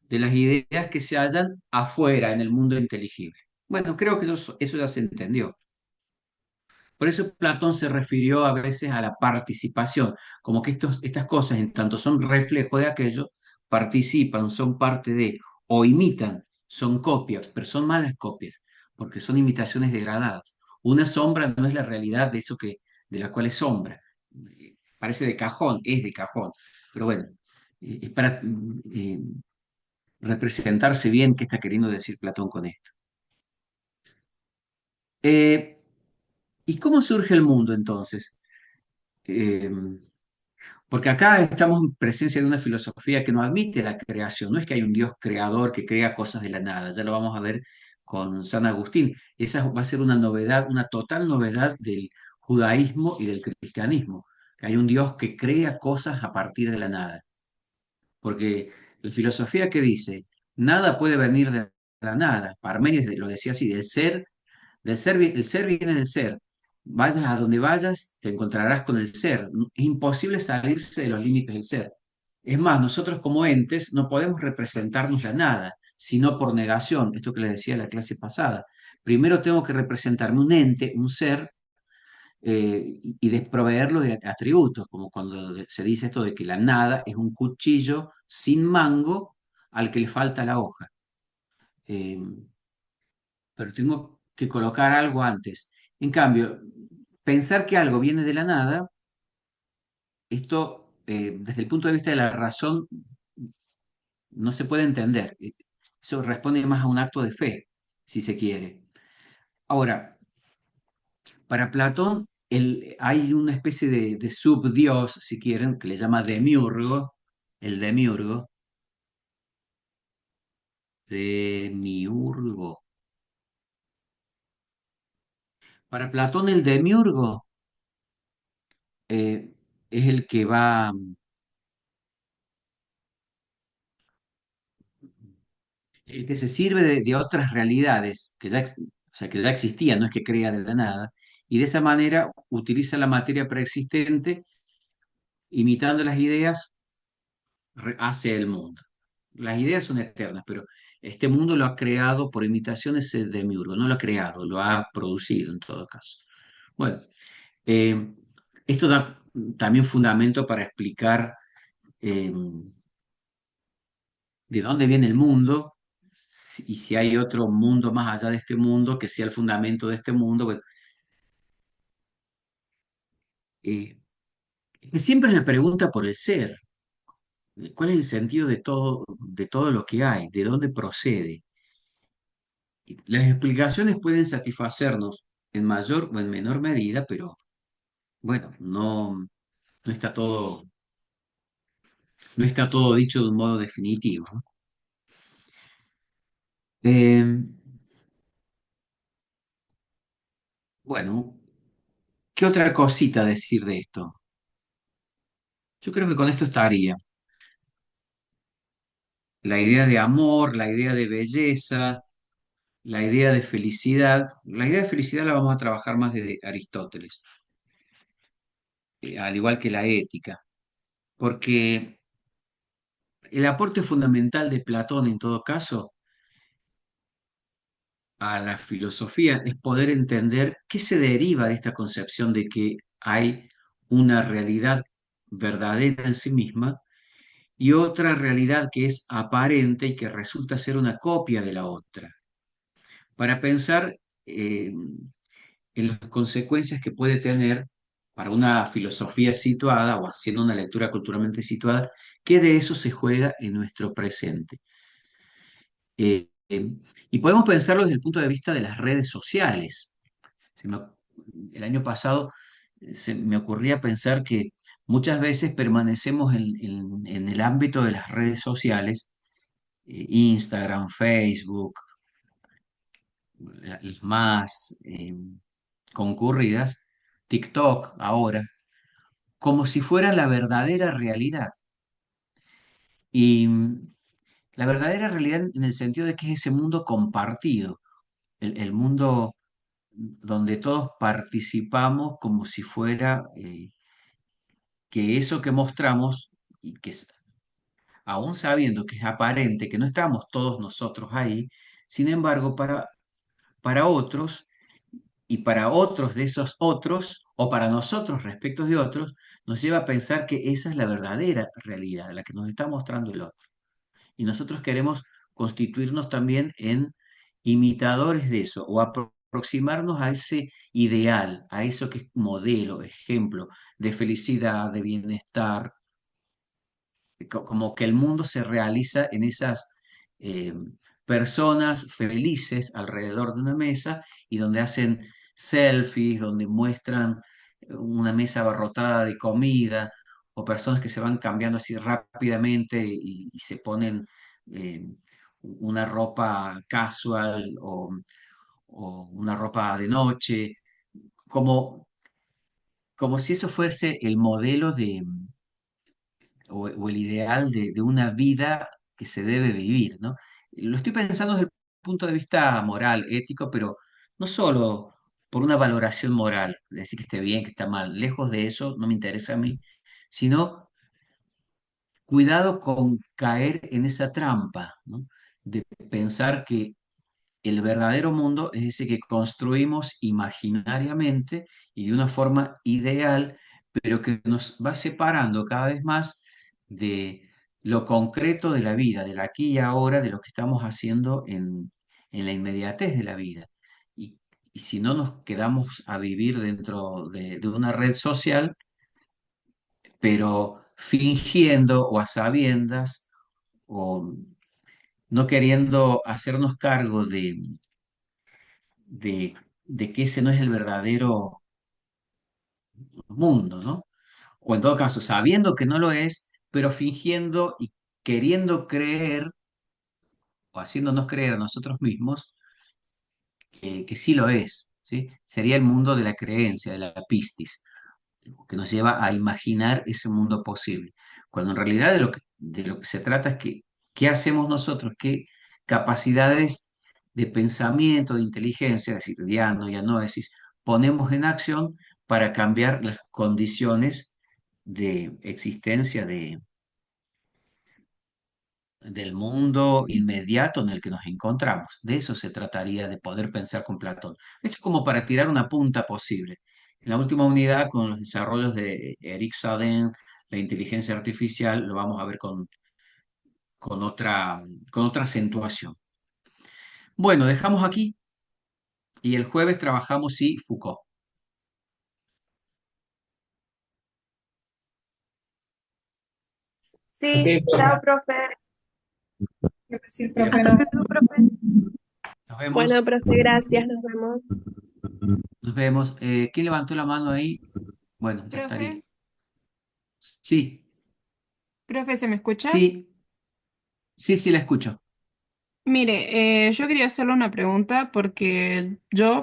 de las ideas que se hallan afuera en el mundo inteligible. Bueno, creo que eso ya se entendió. Por eso Platón se refirió a veces a la participación, como que estas cosas, en tanto son reflejo de aquello, participan, son parte de, o imitan, son copias, pero son malas copias, porque son imitaciones degradadas. Una sombra no es la realidad de eso de la cual es sombra. Parece de cajón, es de cajón, pero bueno, es para representarse bien qué está queriendo decir Platón con esto. Eh, ¿Y cómo surge el mundo entonces? Eh, Porque acá estamos en presencia de una filosofía que no admite la creación, no es que hay un Dios creador que crea cosas de la nada, ya lo vamos a ver con San Agustín. Esa va a ser una novedad, una total novedad del judaísmo y del cristianismo, que hay un Dios que crea cosas a partir de la nada. Porque la filosofía que dice, nada puede venir de la nada, Parménides lo decía así, el ser viene del ser. Vayas a donde vayas, te encontrarás con el ser. Es imposible salirse de los límites del ser. Es más, nosotros como entes no podemos representarnos la nada, sino por negación, esto que les decía en la clase pasada. Primero tengo que representarme un ente, un ser, y desproveerlo de atributos, como cuando se dice esto de que la nada es un cuchillo sin mango al que le falta la hoja. Eh, pero tengo que colocar algo antes. En cambio, pensar que algo viene de la nada, esto desde el punto de vista de la razón no se puede entender. Eso responde más a un acto de fe, si se quiere. Ahora, para Platón hay una especie de subdios, si quieren, que le llama demiurgo, el demiurgo, demiurgo. Para Platón el demiurgo es el que va el que se sirve de otras realidades que ya, o sea, que ya existían, no es que crea de la nada, y de esa manera utiliza la materia preexistente, imitando las ideas, hace el mundo. Las ideas son eternas, pero este mundo lo ha creado por imitación ese demiurgo, no lo ha creado, lo ha producido en todo caso. Bueno, eh, esto da también fundamento para explicar eh, de dónde viene el mundo y si hay otro mundo más allá de este mundo que sea el fundamento de este mundo. Bueno, eh, que siempre es la pregunta por el ser. ¿Cuál es el sentido de todo lo que hay? ¿De dónde procede? Y las explicaciones pueden satisfacernos en mayor o en menor medida, pero bueno, no está no está todo dicho de un modo definitivo. Eh, bueno, ¿qué otra cosita decir de esto? Yo creo que con esto estaría. La idea de amor, la idea de belleza, la idea de felicidad. La idea de felicidad la vamos a trabajar más desde Aristóteles, al igual que la ética, porque el aporte fundamental de Platón en todo caso a la filosofía es poder entender qué se deriva de esta concepción de que hay una realidad verdadera en sí misma y otra realidad que es aparente y que resulta ser una copia de la otra, para pensar en las consecuencias que puede tener para una filosofía situada o haciendo una lectura culturalmente situada, qué de eso se juega en nuestro presente. Eh, eh, y podemos pensarlo desde el punto de vista de las redes sociales. Se me- el año pasado se me ocurría pensar que muchas veces permanecemos en el ámbito de las redes sociales, Instagram, Facebook, las más concurridas, TikTok ahora, como si fuera la verdadera realidad. Y la verdadera realidad en el sentido de que es ese mundo compartido, el mundo donde todos participamos como si fuera que eso que mostramos, y que aún sabiendo que es aparente, que no estamos todos nosotros ahí, sin embargo, para otros y para otros de esos otros, o para nosotros respecto de otros, nos lleva a pensar que esa es la verdadera realidad, la que nos está mostrando el otro. Y nosotros queremos constituirnos también en imitadores de eso, o aproximarnos a ese ideal, a eso que es modelo, ejemplo de felicidad, de bienestar, como que el mundo se realiza eh, personas felices alrededor de una mesa y donde hacen selfies, donde muestran una mesa abarrotada de comida o personas que se van cambiando así rápidamente y se ponen eh, una ropa casual o una ropa de noche, como, como si eso fuese el modelo o el ideal de una vida que se debe vivir, ¿no? Lo estoy pensando desde el punto de vista moral, ético, pero no solo por una valoración moral, de decir que esté bien, que está mal, lejos de eso, no me interesa a mí, sino cuidado con caer en esa trampa, ¿no? De pensar que el verdadero mundo es ese que construimos imaginariamente y de una forma ideal, pero que nos va separando cada vez más de lo concreto de la vida, del aquí y ahora, de lo que estamos haciendo en la inmediatez de la vida. Y, y si no nos quedamos a vivir dentro de una red social, pero fingiendo o a sabiendas o no queriendo hacernos cargo de que ese no es el verdadero mundo, ¿no? O en todo caso, sabiendo que no lo es, pero fingiendo y queriendo creer o haciéndonos creer a nosotros mismos que sí lo es, ¿sí? Sería el mundo de la creencia, de la pistis, que nos lleva a imaginar ese mundo posible. Cuando en realidad de lo que se trata es que, ¿qué hacemos nosotros? ¿Qué capacidades de pensamiento, de inteligencia, es decir, diano y anoesis, ponemos en acción para cambiar las condiciones de existencia del mundo inmediato en el que nos encontramos? De eso se trataría de poder pensar con Platón. Esto es como para tirar una punta posible. En la última unidad, con los desarrollos de Eric Saden, la inteligencia artificial, lo vamos a ver con con otra acentuación. Bueno, dejamos aquí y el jueves trabajamos, sí, Foucault. Ok, Sí, chao, profe. profe. Gracias, Bien, profe. Nos nos Bueno, vemos. profe, gracias, nos vemos. Nos vemos. ¿Quién levantó la mano ahí? Bueno, ya estaría. Profe, Sí, profe, ¿se me escucha? sí, sí, la escucho. Mire, yo quería hacerle una pregunta porque yo